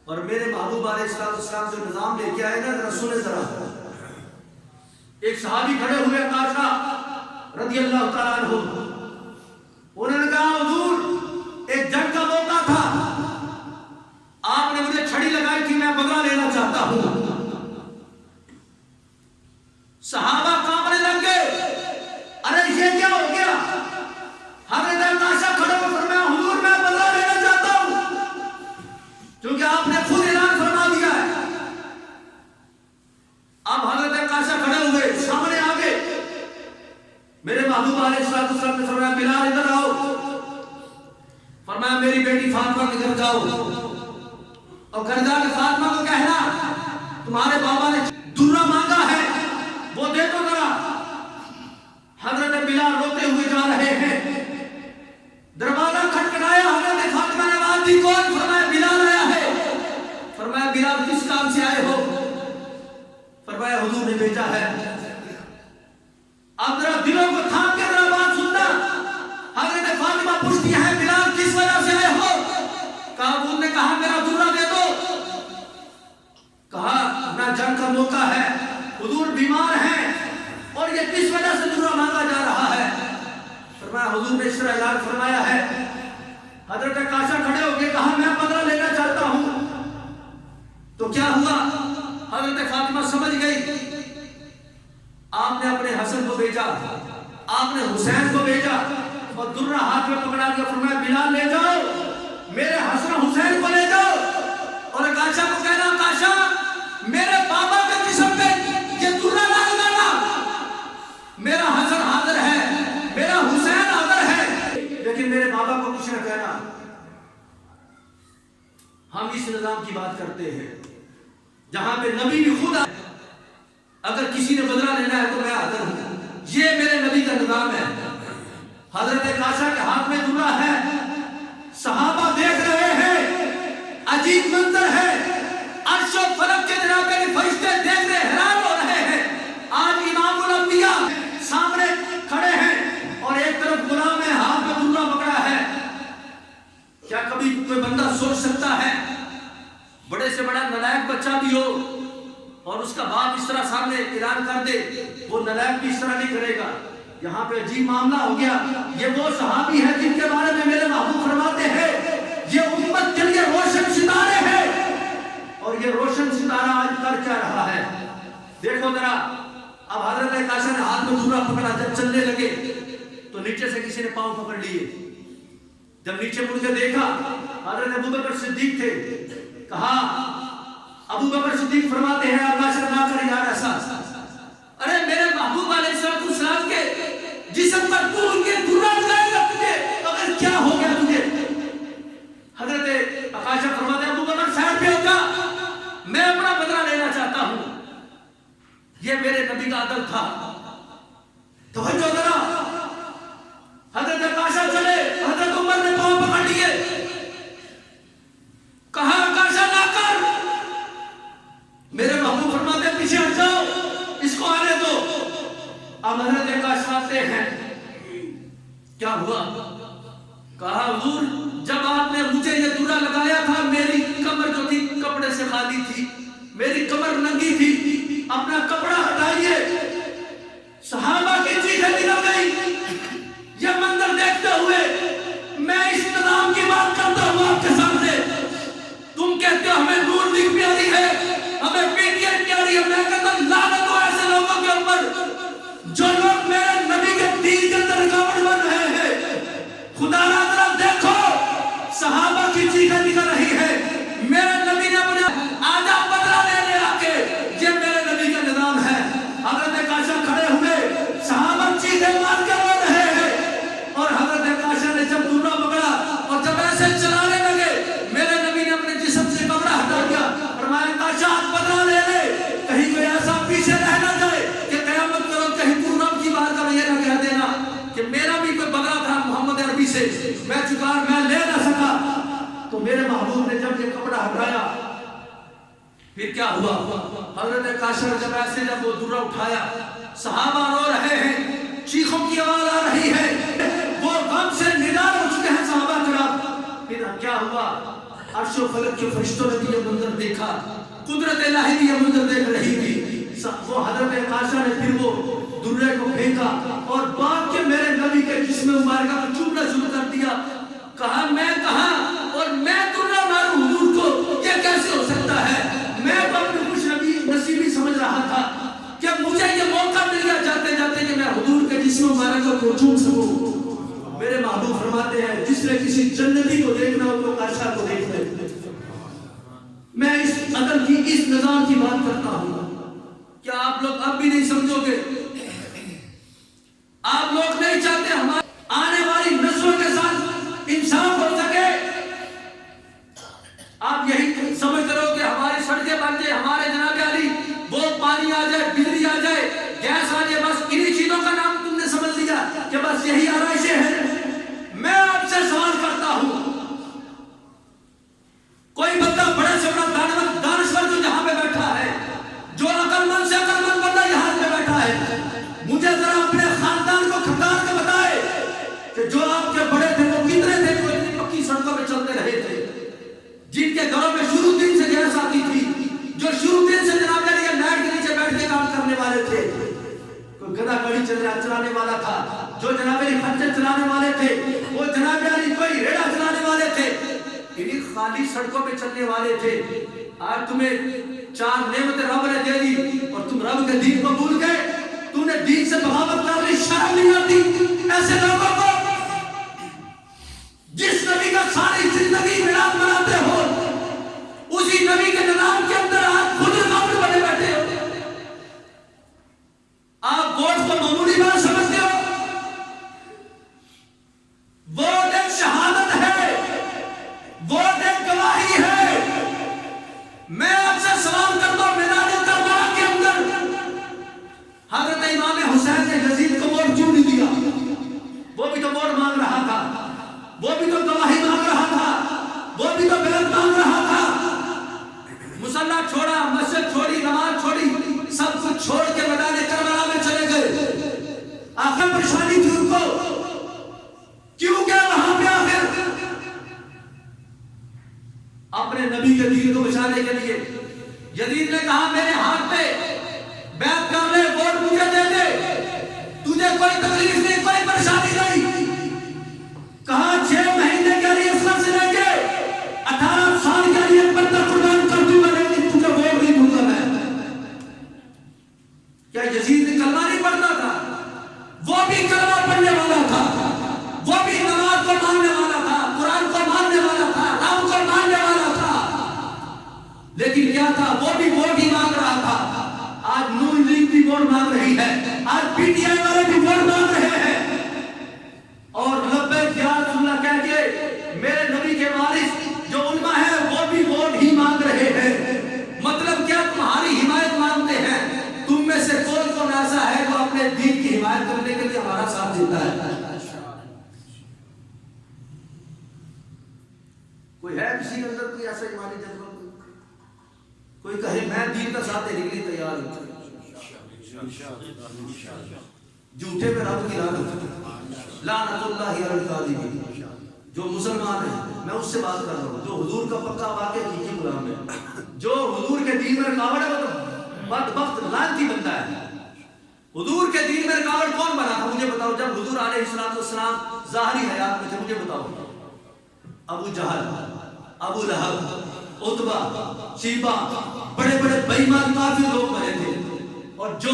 اور میرے محبوب علیہ السلام جو نظام لے کے آئے نا، ذرا سنیں ذرا. ایک صحابی کھڑے ہوئے عکاشہ رضی اللہ تعالیٰ عنہ، انہوں نے کہا حضور ایک جنگ کا موقع تھا، آپ نے مجھے چھڑی لگائی تھی، میں بدلہ لینا چاہتا ہوں. صحابہ کانپنے لگ گئے، ارے یہ کیا ہو گیا؟ حضرت عکاشہ کھڑے ہو فرمایا حضور میں بدلہ لینا چاہتا ہوں، کیونکہ آپ نے خود اعلان فرما دیا ہے. اب حضرت عکاشہ کھڑے ہوئے، سامنے آ گئے. میرے محبوب علیہ السلام نے فرمایا بلال ادھر آؤ. فرمایا میری بیٹی فاطمہ کے گھر جاؤ اور گھر جا کے فاطمہ کو کہنا تمہارے بابا نے درہ مانگا ہے وہ دے دو ذرا. حضرت بلال روتے ہوئے جا رہے ہیں، دروازہ کھٹکھٹایا، حضرت فاطمہ نے آواز دی کون؟ فرمایا بلال آیا ہے. فرمایا بلال کس کام سے آئے ہو؟ فرمایا حضور نے بھیجا ہے. اب ذرا دلوں کو تھام کے ذرا بات سننا. حضرت فاطمہ پوچھتی ہے بلال کس وجہ سے آئے ہو؟ کہا حضور نے کہا میرا درہ دے دو. کہا نہ جنگ کا موقع ہے، حضور بیمار ہیں اور یہ کس وجہ سے درہ مانگا جا رہا ہے؟ فرمایا حضور نے اس طرح اعلان فرمایا ہے. حضرت عکاشہ کھڑے ہو کے کہا میں بدلہ لینا چاہتا ہوں. تو کیا ہوا؟ حضرت فاطمہ سمجھ گئی. آپ نے اپنے حسن کو بھیجا، آپ نے حسین کو بھیجا اور درہ ہاتھ میں پکڑا دیا. فرمایا بلال لے جاؤ، میرے حسن حسین کو لے جاؤ اور عکاشہ کو کہنا عکاشہ میرے بابا کے جسم پہ یہ درہ نہ لگانا، میرا حسن حاضر ہے، میرا حسین حاضر ہے، لیکن میرے بابا کو کچھ نہ کہنا. ہم اس نظام کی بات کرتے ہیں جہاں پہ نبی بھی خود آئے، اگر کسی نے بدلہ لینا ہے تو میں حاضر ہوں. یہ میرے نبی کا نظام ہے. حضرت عکاشہ کے ہاتھ میں درہ ہے، صحابہ دیکھ رہے ہیں، عجیب منظر ہے. عرش و فلک کے جناب کے فرشتے دیکھ رہے، حیران ہو رہے ہیں. آج امام الانبیاء سامنے کھڑے ہیں اور ایک طرف غلام ہے، ہاتھ میں درہ پکڑا ہے. کیا کبھی کوئی بندہ سوچ سکتا ہے بڑے سے بڑا نالائق بچہ بھی ہو اور اس کا باپ اس طرح سامنے اعلان کر دے، وہ نالائق بھی اس طرح نہیں کرے گا؟ یہاں پہ عجیب معاملہ ہو گیا. یہ وہ صحابی ہے جن کے بارے میں میرے محبوب فرماتے ہیں یہ امت کے لیے روشن ستارے ہیں، اور یہ روشن ستارہ آج کر کیا رہا ہے؟ دیکھو ذرا اب حضرت عائشہ نے ہاتھ میں دورہ پکڑا، جب چلنے لگے تو نیچے سے کسی نے پاؤں پکڑ لیے. جب نیچے مڑ کے دیکھا حضرت ابوبکر صدیق تھے. کہا ابوبکر صدیق فرماتے ہیں عائشہ نہ کر یار ایسا، ارے میرے محبوب علیہ السلام کے جسم پر تو ان کے دورہ لگائے گا تجھے، اگر کیا ہو گیا تجھے؟ حضرت عائشہ فرماتے ہیں ابوبکر سائڈ پہ ہو جا، میں اپنا بدلہ لینا چاہتا ہوں. یہ میرے نبی کا عدل تھا. توجہ ذرا، حضرت عائشہ چلے، حضرت عمر نے پاؤں پکڑ لیے. کہا عائشہ نہ کر. میرے محبوب فرماتے ہیں پیچھے ہٹ جاؤ، اس کو آنے دو. اب حضرت عائشہ آتے ہیں. کیا ہوا؟ کہا حضور جب آپ نے مجھے یہ دورہ لگایا تھا میری کمر جو تھی کپڑے سے خالی تھی، میری کمر ننگی تھی، اپنا کپڑا ہٹائیے. صحابہ کی چیخیں نکل گئی. یہ منظر دیکھتے ہوئے میں اس نظام کی بات کرتا ہوں آپ کے سامنے. تم کہتے ہو ہمیں نور دی پیاری ہے، ہمیں پیٹیاں پیاری ہے. میں کہتا ہوں لعنت ہو ایسے لوگوں کے اوپر جو لوگ میرے نبی کے دین کے اندر رکاوٹ بن رہے ہیں. خدا را طرف دیکھو، صحابہ کی چیخیں نکل رہی ہے. میرے نبی نے اپنے آجا بدلہ لینے آ کے، یہ میرے نبی کا نظام ہے. حضرت عائشہ کھڑے ہوئے، صحابہ چیخیں مار کے رو رہے ہیں. اور حضرت عائشہ نے جب دورہ پکڑا اور جب ایسے چلانے لگے، میرے نبی نے اپنے جسم سے کپڑا ہٹا دیا. فرمایا عائشہ بدلہ لے لے، کہیں کوئی ایسا پیچھے رہ نہ جائے کہ قیامت کے روز کہیں تو رب کی بات کا یہ نہ کہہ دینا کہ میرا بھی کوئی بدلہ تھا محمد عربی سے، میں چکار میں لے نہ سکا. تو میرے محبوب نے جب یہ کپڑا ہٹایا پھر کیا ہوا؟ حضرت عائشہ نے جب وہ دورہ اٹھایا، صحابہ رو رہے ہیں، چیخوں کی آواز آ رہی ہے، وہ غم سے نڈال ہو چکے ہیں صحابہ کرام. پھر کیا ہوا؟ عرش و فلک کے فرشتوں نے بھی یہ منظر دیکھا، قدرت الہی بھی یہ منظر دیکھ رہی تھی. وہ حضرت عائشہ نے پھر وہ درے کو پھینکا اور باپ کے میرے نبی کے جسم مبارکہ کو چومنا شروع کر دیا. کہا میں کہاں اور میں درہ ماروں حضور کو، یہ کیسے ہو سکتا ہے؟ میں تو اپنے خوش نصیبی سمجھ رہا تھا کہ مجھے یہ موقع مل گیا جاتے جاتے کہ میں حضور کے جسم مبارکہ کو چوم سکوں. میرے محبوب فرماتے ہیں جس نے کسی جنتی کو دیکھنا ہو تو عائشہ کو دیکھ لے. میں اس عدل کی، اس نظام کی بات کرتا ہوں. کیا آپ لوگ اب بھی نہیں سمجھو گے؟ آپ لوگ نہیں چاہتے ہمارے آنے والی نسلوں کے ساتھ انصاف ہو سکے؟ آپ یہی سمجھ کرو کہ ہماری سڑکیں بن جائے، ہمارے جناب علی وہ پانی آ جائے، بجلی آ جائے، گیس آ جائے، بس انہی چیزوں کا نام تم نے سمجھ لیا کہ بس یہی آرائشیں ہیں. میں آپ سے سوال کرتا ہوں، کوئی بندہ بڑے سے بڑا دانشور جو جہاں پہ بیٹھا ہے، جو عقل مند سے عقل مند بندہ یہاں پہ بیٹھا ہے، مجھے ذرا اپنے خاندان کو کھٹار کے بتائے کہ جو آپ کے بڑے تھے وہ کتنے تھے جو اتنی پکی سڑکوں پہ چلتے رہے تھے، جن کے گھروں میں شروع دن سے گیس آتی تھی، جو شروع دن سے جناب علی لائٹ کے نیچے بیٹھ کے کام کرنے والے تھے. کوئی گدا گاڑی چلانے والا تھا، جو جناب علی خنجر چلانے والے تھے، وہ جناب علی کوئی ریڑا چلانے والے تھے، انہی خالی سڑکوں پہ چلنے والے تھے. آج تمہیں 4 نعمتیں رب نے دے دی اور تم رب کے دین کو بھول گئے. تم نے دین سے بغاوت کر لی، شرم نہیں آتی ایسے لوگوں کو؟ جس نبی کا ساری زندگی میلاد مناتے ہو، اسی نبی کے نظام کے اندر آپ خود رکاوٹ بنے بیٹھے ہو. آپ ووٹ کو معمولی بات سمجھتے ہو؟ ووٹ ایک شہادت ہے، ووٹ ایک گواہی ہے. میں آپ سے سوال کرتا ہوں، میدان کربلا کے اندر حضرت امام حسین نے یزید کو ووٹ کیوں نہیں دیا؟ وہ بھی تو ووٹ مانگ رہا تھا، وہ بھی تو گواہی مانگ رہا تھا، وہ بھی تو بیعت مانگ رہا تھا. مصلی چھوڑا، مسجد چھوڑی، نماز چھوڑی، سب کچھ چھوڑ کے میدان کربلا میں چلے گئے. آخر پریشانی تھی ان کو، کیوں گیا وہاں پہ آخر؟ اپنے نبی کے دین کو بچانے کے لیے. یزید نے کہا میرے ہاتھ پہ بیعت کر لے، ووٹ مجھے دے دے، تجھے کوئی تکلیف نہیں، کوئی پریشانی نہیں. کہا 6 مہینے کے لیے اسلام سے لے کے 18 سال کے لیے بندہ قربان کر دوں گا، لیکن تجھے ووٹ نہیں دوں گا میں. کیا یزید نے ملتا ہے. کوئی ہے کسی کے اندر کوئی ایسا ایمانی جذبہ؟ کوئی کہے میں دین کا ساتھ دینے کے لیے تیار ہوں. جھوٹے پہ رب کی لعنت، لعنت اللہ علی الکاذبین. جو مسلمان ہے میں اس سے بات کر رہا ہوں جو حضور کا پکا واقعہ حقیقی غلام ہے. جو حضور کے دین میں رکاوٹ ہے وہ تو بدبخت لعنتی بنتا ہے. حضور کے دین میں رکاوٹ کون بنا تھا مجھے بتاؤ؟ جب حضور علیہ السلام ظاہری حیات میں تھے مجھے بتاؤ. ابو جہل، ابو لہب، عتبہ، شیبہ، بڑے بڑے بے ایمان کافر لوگ بنے تھے. اور جو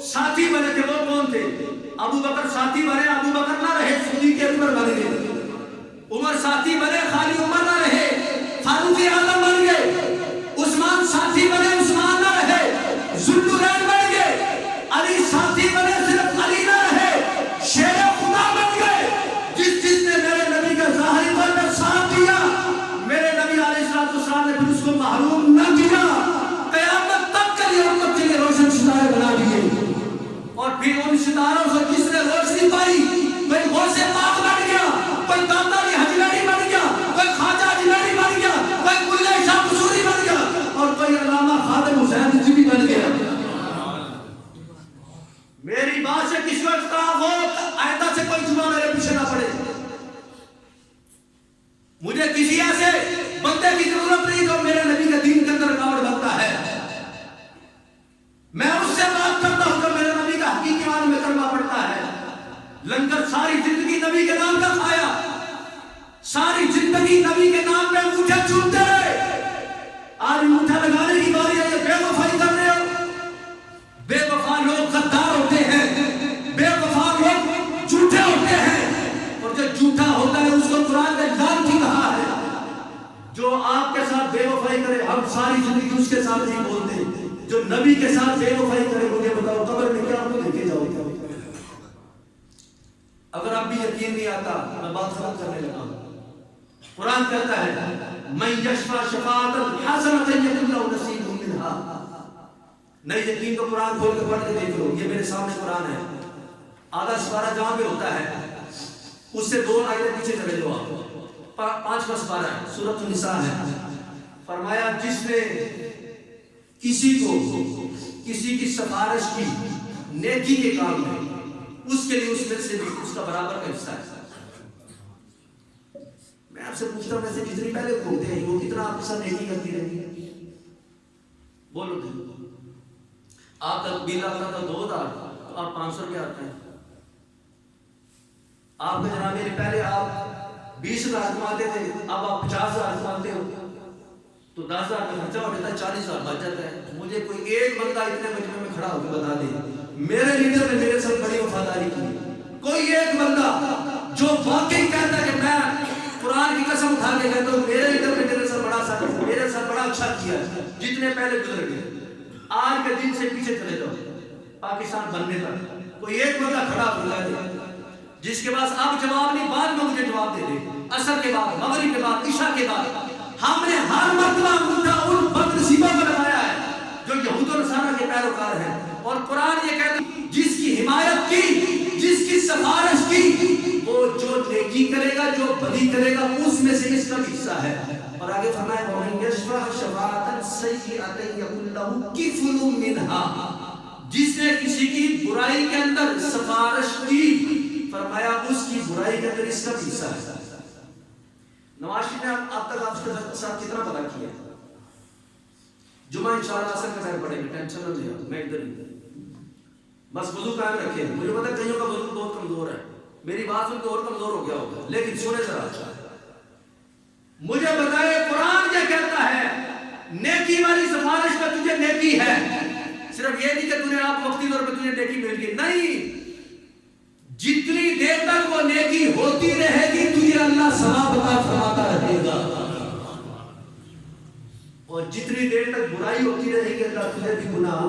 ساتھی بنے تھے وہ کون تھے؟ ابو بکر ساتھی بنے، ابو بکر نہ رہے صدیق اکبر بن گئے. عمر ساتھی بنے، خالی عمر نہ رہے فاروق اعظم بن گئے. عثمان ساتھی بنے، عثمان نہ رہے ذوالنورین بن گئے. علی ساتھی بنے، صرف علی نہ رہے شیر خدا بن گئے. جس نے میرے نبی کا ظاہری طور پر ساتھ دیا میرے نبی علیہ السلام نے پھر اس کو محروم نہ کیا. قیامت تک کے لیے امت کے لیے روشن ستارے بنا دیے. اور پھر ان ستاروں سے جس نے روشنی پائی کوئی غوث پاک بن گیا، کوئی داتا علی حجویری بن گیا، کوئی خواجہ حجویری بن گیا، کوئی قلعہ شاہ قصوری بن گیا، اور کوئی علامہ خادم حسین رضوی بن گیا. میری بات سے کسی وقت کا وہ آئندہ سے کوئی جمعہ میرے پیچھے نہ پڑے. مجھے کسی ایسے بندے کی ضرورت نہیں جو میرے نبی کے دین کے اندر رکاوٹ بنتا ہے. میں اس سے بات کرتا ہوں جو میرے نبی کا حقیقی معنی میں کلمہ پڑھتا ہے. لنگر ساری زندگی نبی کے نام کا کھایا، ساری زندگی نبی کے نام پہ انگوٹھے چومتے رہے. آج انگوٹھا لگانے کی باری ہے، یہ بے وفائی کر رہے ہو. بے وفا لوگ غدار ہوتے ہیں، بے وفا لوگ جھوٹے ہوتے ہیں. اور جو جھوٹا ہوتا ہے اس کو قرآن نے لعنت ہی کہا ہے. جو آپ کے ساتھ بے وفائی کرے ہم ساری زندگی اس کے ساتھ نہیں بولتے. جو نبی کے ساتھ بے وفائی کرے مجھے بتاؤ قبر میں کیا آپ کو دیکھے جاؤ گے؟ اگر اب بھی یقین نہیں آتا میں بات ختم کرنے لگا ہوں. قرآن کہتا ہے من یشفع شفاعۃ حسنۃ یکن له نصیب منها. نہیں یقین تو قرآن کھول کے پڑھ کے دیکھ لو. یہ میرے سامنے قرآن ہے. آدھا سپارہ جہاں پہ ہوتا ہے اس سے 2 آیتیں پیچھے چلے جاؤ آپ. 5واں سپارہ ہے، سورۃ النساء ہے. فرمایا جس نے کسی کو کسی کی سفارش کی نیکی کے کام میں اس کے لیے اس میں سے اس کا برابر کا حصہ ہے. میں آپ سے پوچھتا ہوں ویسے جتنی پہلے گھومتے ہیں وہ کتنا آپ کے ساتھ نیکی کرتی رہتی ہے؟ بولو تو آپ کا بل آتا تھا 2000 تو آپ 500 روپیہ آتا ہے. آپ کا جناب میرے پہلے آپ 20,000 کماتے تھے اب آپ 50,000 کماتے ہو تو 10,000 کا خرچہ ہو جاتا ہے، 40,000 بچ جاتا ہے. مجھے کوئی ایک بندہ اتنے مجمع میں کھڑا ہو کے بتا دے میرے لیڈر نے میرے ساتھ بڑی وفاداری کی. کوئی ایک بندہ جو واقعی کہتا ہے کہ میں قرآن کی قسم اٹھا کے کہتا ہوں میرے لیڈر نے میرے ساتھ بڑا اچھا کیا جتنے پہلے گزر گئے. آج کے دن سے پیچھے چلے جاؤ پاکستان بننے تک کوئی ایک بندہ کھڑا ہو جائے جس کے پاس اب جواب نہیں بعد میں مجھے جواب دے دے. عصر کے بعد، مغرب کے بعد، عشاء کے بعد ہم نے ہر مرتبہ انگوٹھا ان بدنصیبوں کو لگایا ہے جو یہود و نصارہ کے پیروکار ہیں. اور قرآن یہ کہتا ہے جس کی حمایت کی، جس کی سفارش کی، وہ جو نیکی کرے گا جو بدی کرے گا اس میں سے اس کا بھی حصہ ہے. اور آگے فرمایا وَمَن يَشْفَعْ شَفَاعَةً سَيِّئَةً يَكُن لَهُ كِفْلٌ مِنْهَا. جس نے کسی کی برائی کے اندر سفارش کی فرمایا اس کی برائی کے اندر اس کا بھی حصہ ہے. نواز شریف نے اب تک آپ کے ساتھ کتنا بھلا کیا ہے؟ جمعہ انشاءاللہ عصر کے ٹائم پڑھیں گے، ٹینشن نہ لیا میں ادھر ہی بس وضو قائم رکھیں. مجھے پتا کئیوں کا وضو بہت کمزور ہے، میری بات سن کے اور کمزور ہو گیا ہوگا لیکن سنے ذرا. مجھے بتائے قرآن یہ کہتا ہے نیکی والی سفارش میں تجھے نیکی ہے. صرف یہ نہیں کہ تجھے آپ وقتی طور پہ تجھے نیکی مل گئی، نہیں، جتنی دیر تک وہ نیکی ہوتی رہے گی تجھے اللہ ثواب عطا فرماتا رہے گا. اور جتنی دیر تک برائی ہوتی رہے گی اللہ تجھے بھی گناہ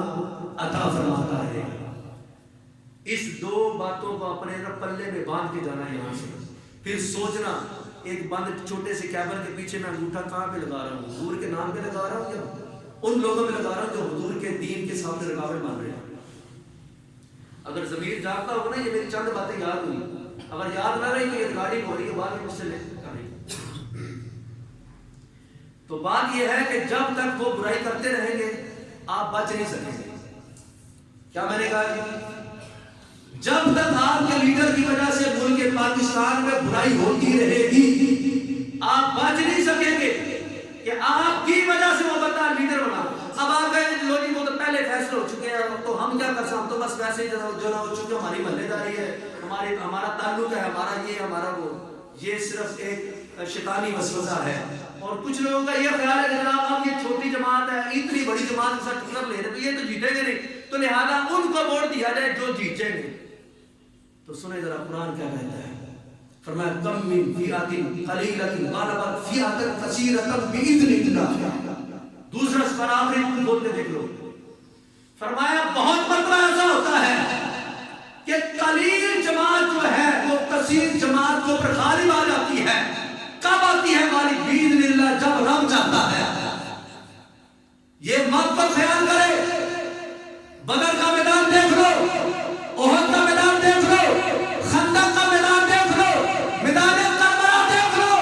عطا فرماتا رہے گا. اس 2 باتوں کو اپنے پلے میں باندھ کے جانا ہے یہاں سے. پھر سوچنا ایک بند چھوٹے سے کیبل کے پیچھے میں انگوٹھا کہاں پہ لگا رہا ہوں؟ حضور کے نام پہ لگا رہا ہوں یا ان لوگوں میں لگا رہا ہوں جو حضور کے دین کے سامنے رکاوٹ مان رہے ہیں؟ اگر ضمیر جاگتا ہوگا نا یہ میری چند باتیں یاد ہوئی، اگر یاد نہ رہی تو یہ ریکارڈنگ ہو رہی ہے بعد میں مجھ سے لے تو بات یہ ہے کہ جب تک وہ برائی کرتے رہیں گے آپ بچ نہیں سکیں گے. کیا میں نے کہا جی؟ جب تک آپ کے لیڈر کی وجہ سے ملک پاکستان میں برائی ہوتی رہے گی آپ بچ نہیں سکیں گے کہ آپ کی وجہ سے وہ بندہ لیڈر بنا. اب آپ کہیں گے لو جی وہ تو پہلے فیصلے ہو چکے ہیں تو ہم کیا کر سکتے، ہم تو بس ویسے جو نہ ہو چکے، ہماری محلے داری ہے، ہمارا تعلق ہے، ہمارا یہ ہمارا وہ. یہ صرف ایک شیطانی وسوسہ ہے. اور کچھ لوگوں کا یہ خیال ہے کہ جناب اب یہ چھوٹی جماعت ہے، اتنی بڑی جماعت کے ساتھ ٹکر لے رہے تو یہ تو جیتیں گے نہیں، تو لہذا ان کو ووٹ دیا جائے جو جیتیں گے. تو سنیں ذرا قرآن کیا کہتا ہے. فرمایا کم من فئۃ قلیلۃ غلبت فئۃ کثیرۃ بإذن اللہ. دوسرا اس پر آخری بولتے دیکھ لو. فرمایا بہت مرتبہ ایسا ہوتا ہے کہ قلیل جماعت جو ہے وہ کثیر جماعت کو پر غالب آ جاتی ہے. کب آتی ہے غالب؟ بإذن اللہ، جب رب چاہتا ہے. یہ مت پر خیال کرے. بدر کا میدان دیکھ لو، احد کا میدان دیکھ لو، خندق کا میدان دیکھ لو، میدان کربلا دیکھ لو،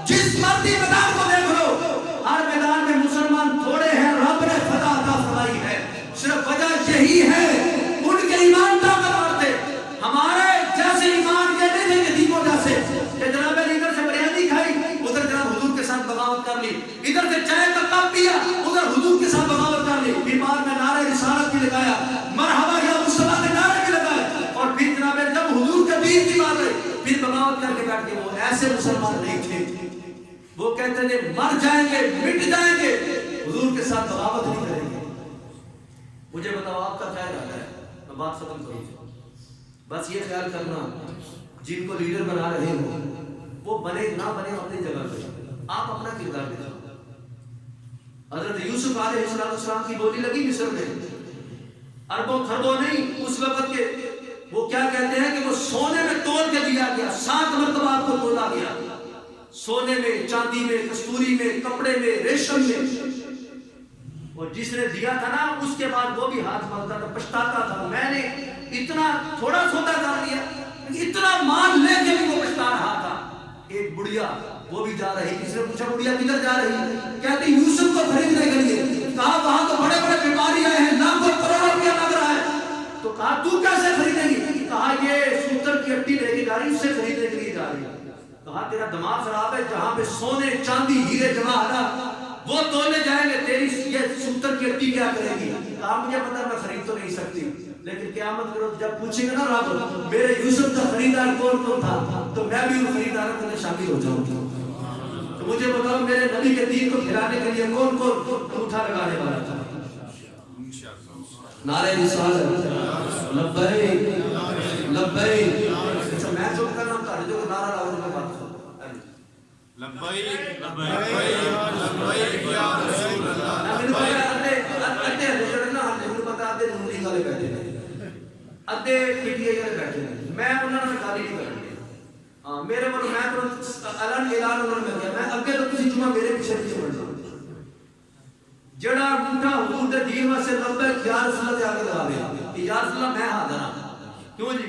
جس مرضی میدان کو دیکھ لو، ہر میدان میں مسلمان تھوڑے ہیں، رب نے فتح عطا فرمائی ہے. صرف وجہ یہی ہے ان کے ایمان طاقتور تھے. ہمارے جیسے ایمان کے نہیں تھے یتیموں جیسے کہ جناب ادھر سے بریانی کھائی ادھر جناب حضور کے ساتھ بغاوت کر لی، ادھر سے چائے کا کپ پیا ادھر حضور کے ساتھ بغاوت کر لی. بیمار میں نعرہ رسالت بھی لگایا، مرحبا یا مصطفیٰ کے نعرے بھی لگائے، اور پھر جناب جب حضور کے دین کی بات آئی پھر بغاوت کر کے بیٹھ کے. وہ ایسے مسلمان نہیں تھے، وہ کہتے تھے مر جائیں گے مٹ جائیں گے حضور کے ساتھ بغاوت نہیں کریں گے. مجھے بتاؤ آپ کا کیا ارادہ ہے؟ میں بات ختم کروں. بس یہ خیال کرنا جن کو لیڈر بنا رہے ہو وہ بنے نہ بنے اپنی جگہ پہ، آپ اپنا کردار دکھاؤ. حضرت یوسف علیہ السلام کی بولی لگی مصر میں، اربوں خربوں نہیں اس وقت کے. وہ کیا کہتے ہیں کہ وہ سونے میں تول کے دیا گیا، 7 مرتبہ آپ کو تولا گیا، سونے میں، چاندی میں، کستوری میں، کپڑے میں، ریشم میں. اور جس نے دیا تھا نا اس کے بعد وہ بھی ہاتھ مانگتا تھا، پچھتاتا تھا میں نے اتنا تھوڑا سودا کر لیا. اتنا مال لے کے بھی وہ پچھتا رہا تھا. ایک بڑھیا وہ بھی جا رہی، کسی نے پوچھا بڑھیا کدھر جا رہی؟ کہتی یوسف کو خریدنے کے لیے. کہا وہاں تو بڑے بڑے بیماری آئے ہیں، لاکھوں کروڑوں روپیہ لگ رہا ہے. تو کہا تو کیسے خریدے گی؟ کہا یہ سوتر کی ہڈی لے کے جا رہی، اس سے خریدنے کے لیے جا رہی. کہا تیرا دماغ خراب ہے، جہاں پہ سونے چاندی ہیرے جواہرات وہ تولے جائیں گے، تیری یہ سوتر کی ہڈی کیا کرے گی؟ کہا مجھے پتہ میں خرید تو نہیں سکتی، لیکن قیامت کے روز جب پوچھیں گے نا رب میرے یوسف کا خریدار کون کون تھا تو میں بھی ان خریداروں میں شامل ہو جاؤں گا. تو مجھے بتاؤ میرے نبی کے دین کو پھیلانے کے لیے کون کون انگوٹھا لگانے والا تھا؟ نعرہ رسالت لبیک لبیک. اچھا میں چپ کرنا ہوں جو نعرہ لاؤ میں بات کروں. لبیک لبیک یا رسول اللہ. میرے پتہ آتے نوری والے بیٹھے ہیں، ادھے پی ٹی آئی والے بیٹھے ہیں، میں انہوں نے گالی نہیں کرنی. ہاں میرے کو میں اعلان انہوں نے کیا، میں اگے تو کسی جمعہ میرے پیچھے پیچھے بڑھ جاؤں. جڑا انگوٹھا حضور دے دین واسطے لبیک یا رسول اللہ دے آگے لگا دے کہ یا رسول اللہ میں حاضر ہاں. کیوں جی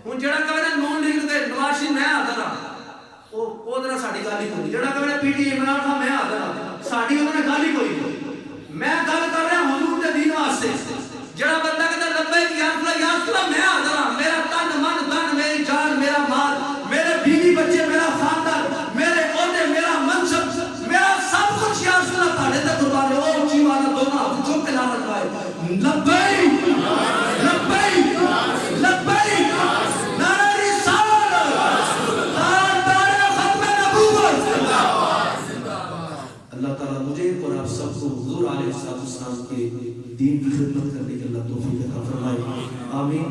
ہن جڑا کہے نون لیگ دے نواز شریف میں حاضر ہاں او ذرا ساڈی گالی کوئی. جڑا کہے پی ٹی عمران خان میں حاضر ہاں ساڈی انہوں نے گالی کوئی نہیں. میں گل کر رہا ہوں حضور دے دین واسطے. جڑا بندہ کہتا لبیک یا رسول اللہ میں حاضر ہاں، میرا تن من دن میری جان میرا مال میرے بیوی بچے میرا خاندان میرے عہدے میرا منصب میرا سب کچھ یا رسول اللہ تاڑے تے قربان ہو. اونچی والا دونوں ہاتھ چوک کے نعرہ لگائے لبیک لبیک لبیک نعرہ رسالت تاجدار ختم نبوت. اللہ تعالیٰ مجھے اور آپ سب کو حضور علیہ السلام کے دین کی خدمت کرنے کے اللہ توفیق عطا فرمائے. آمین.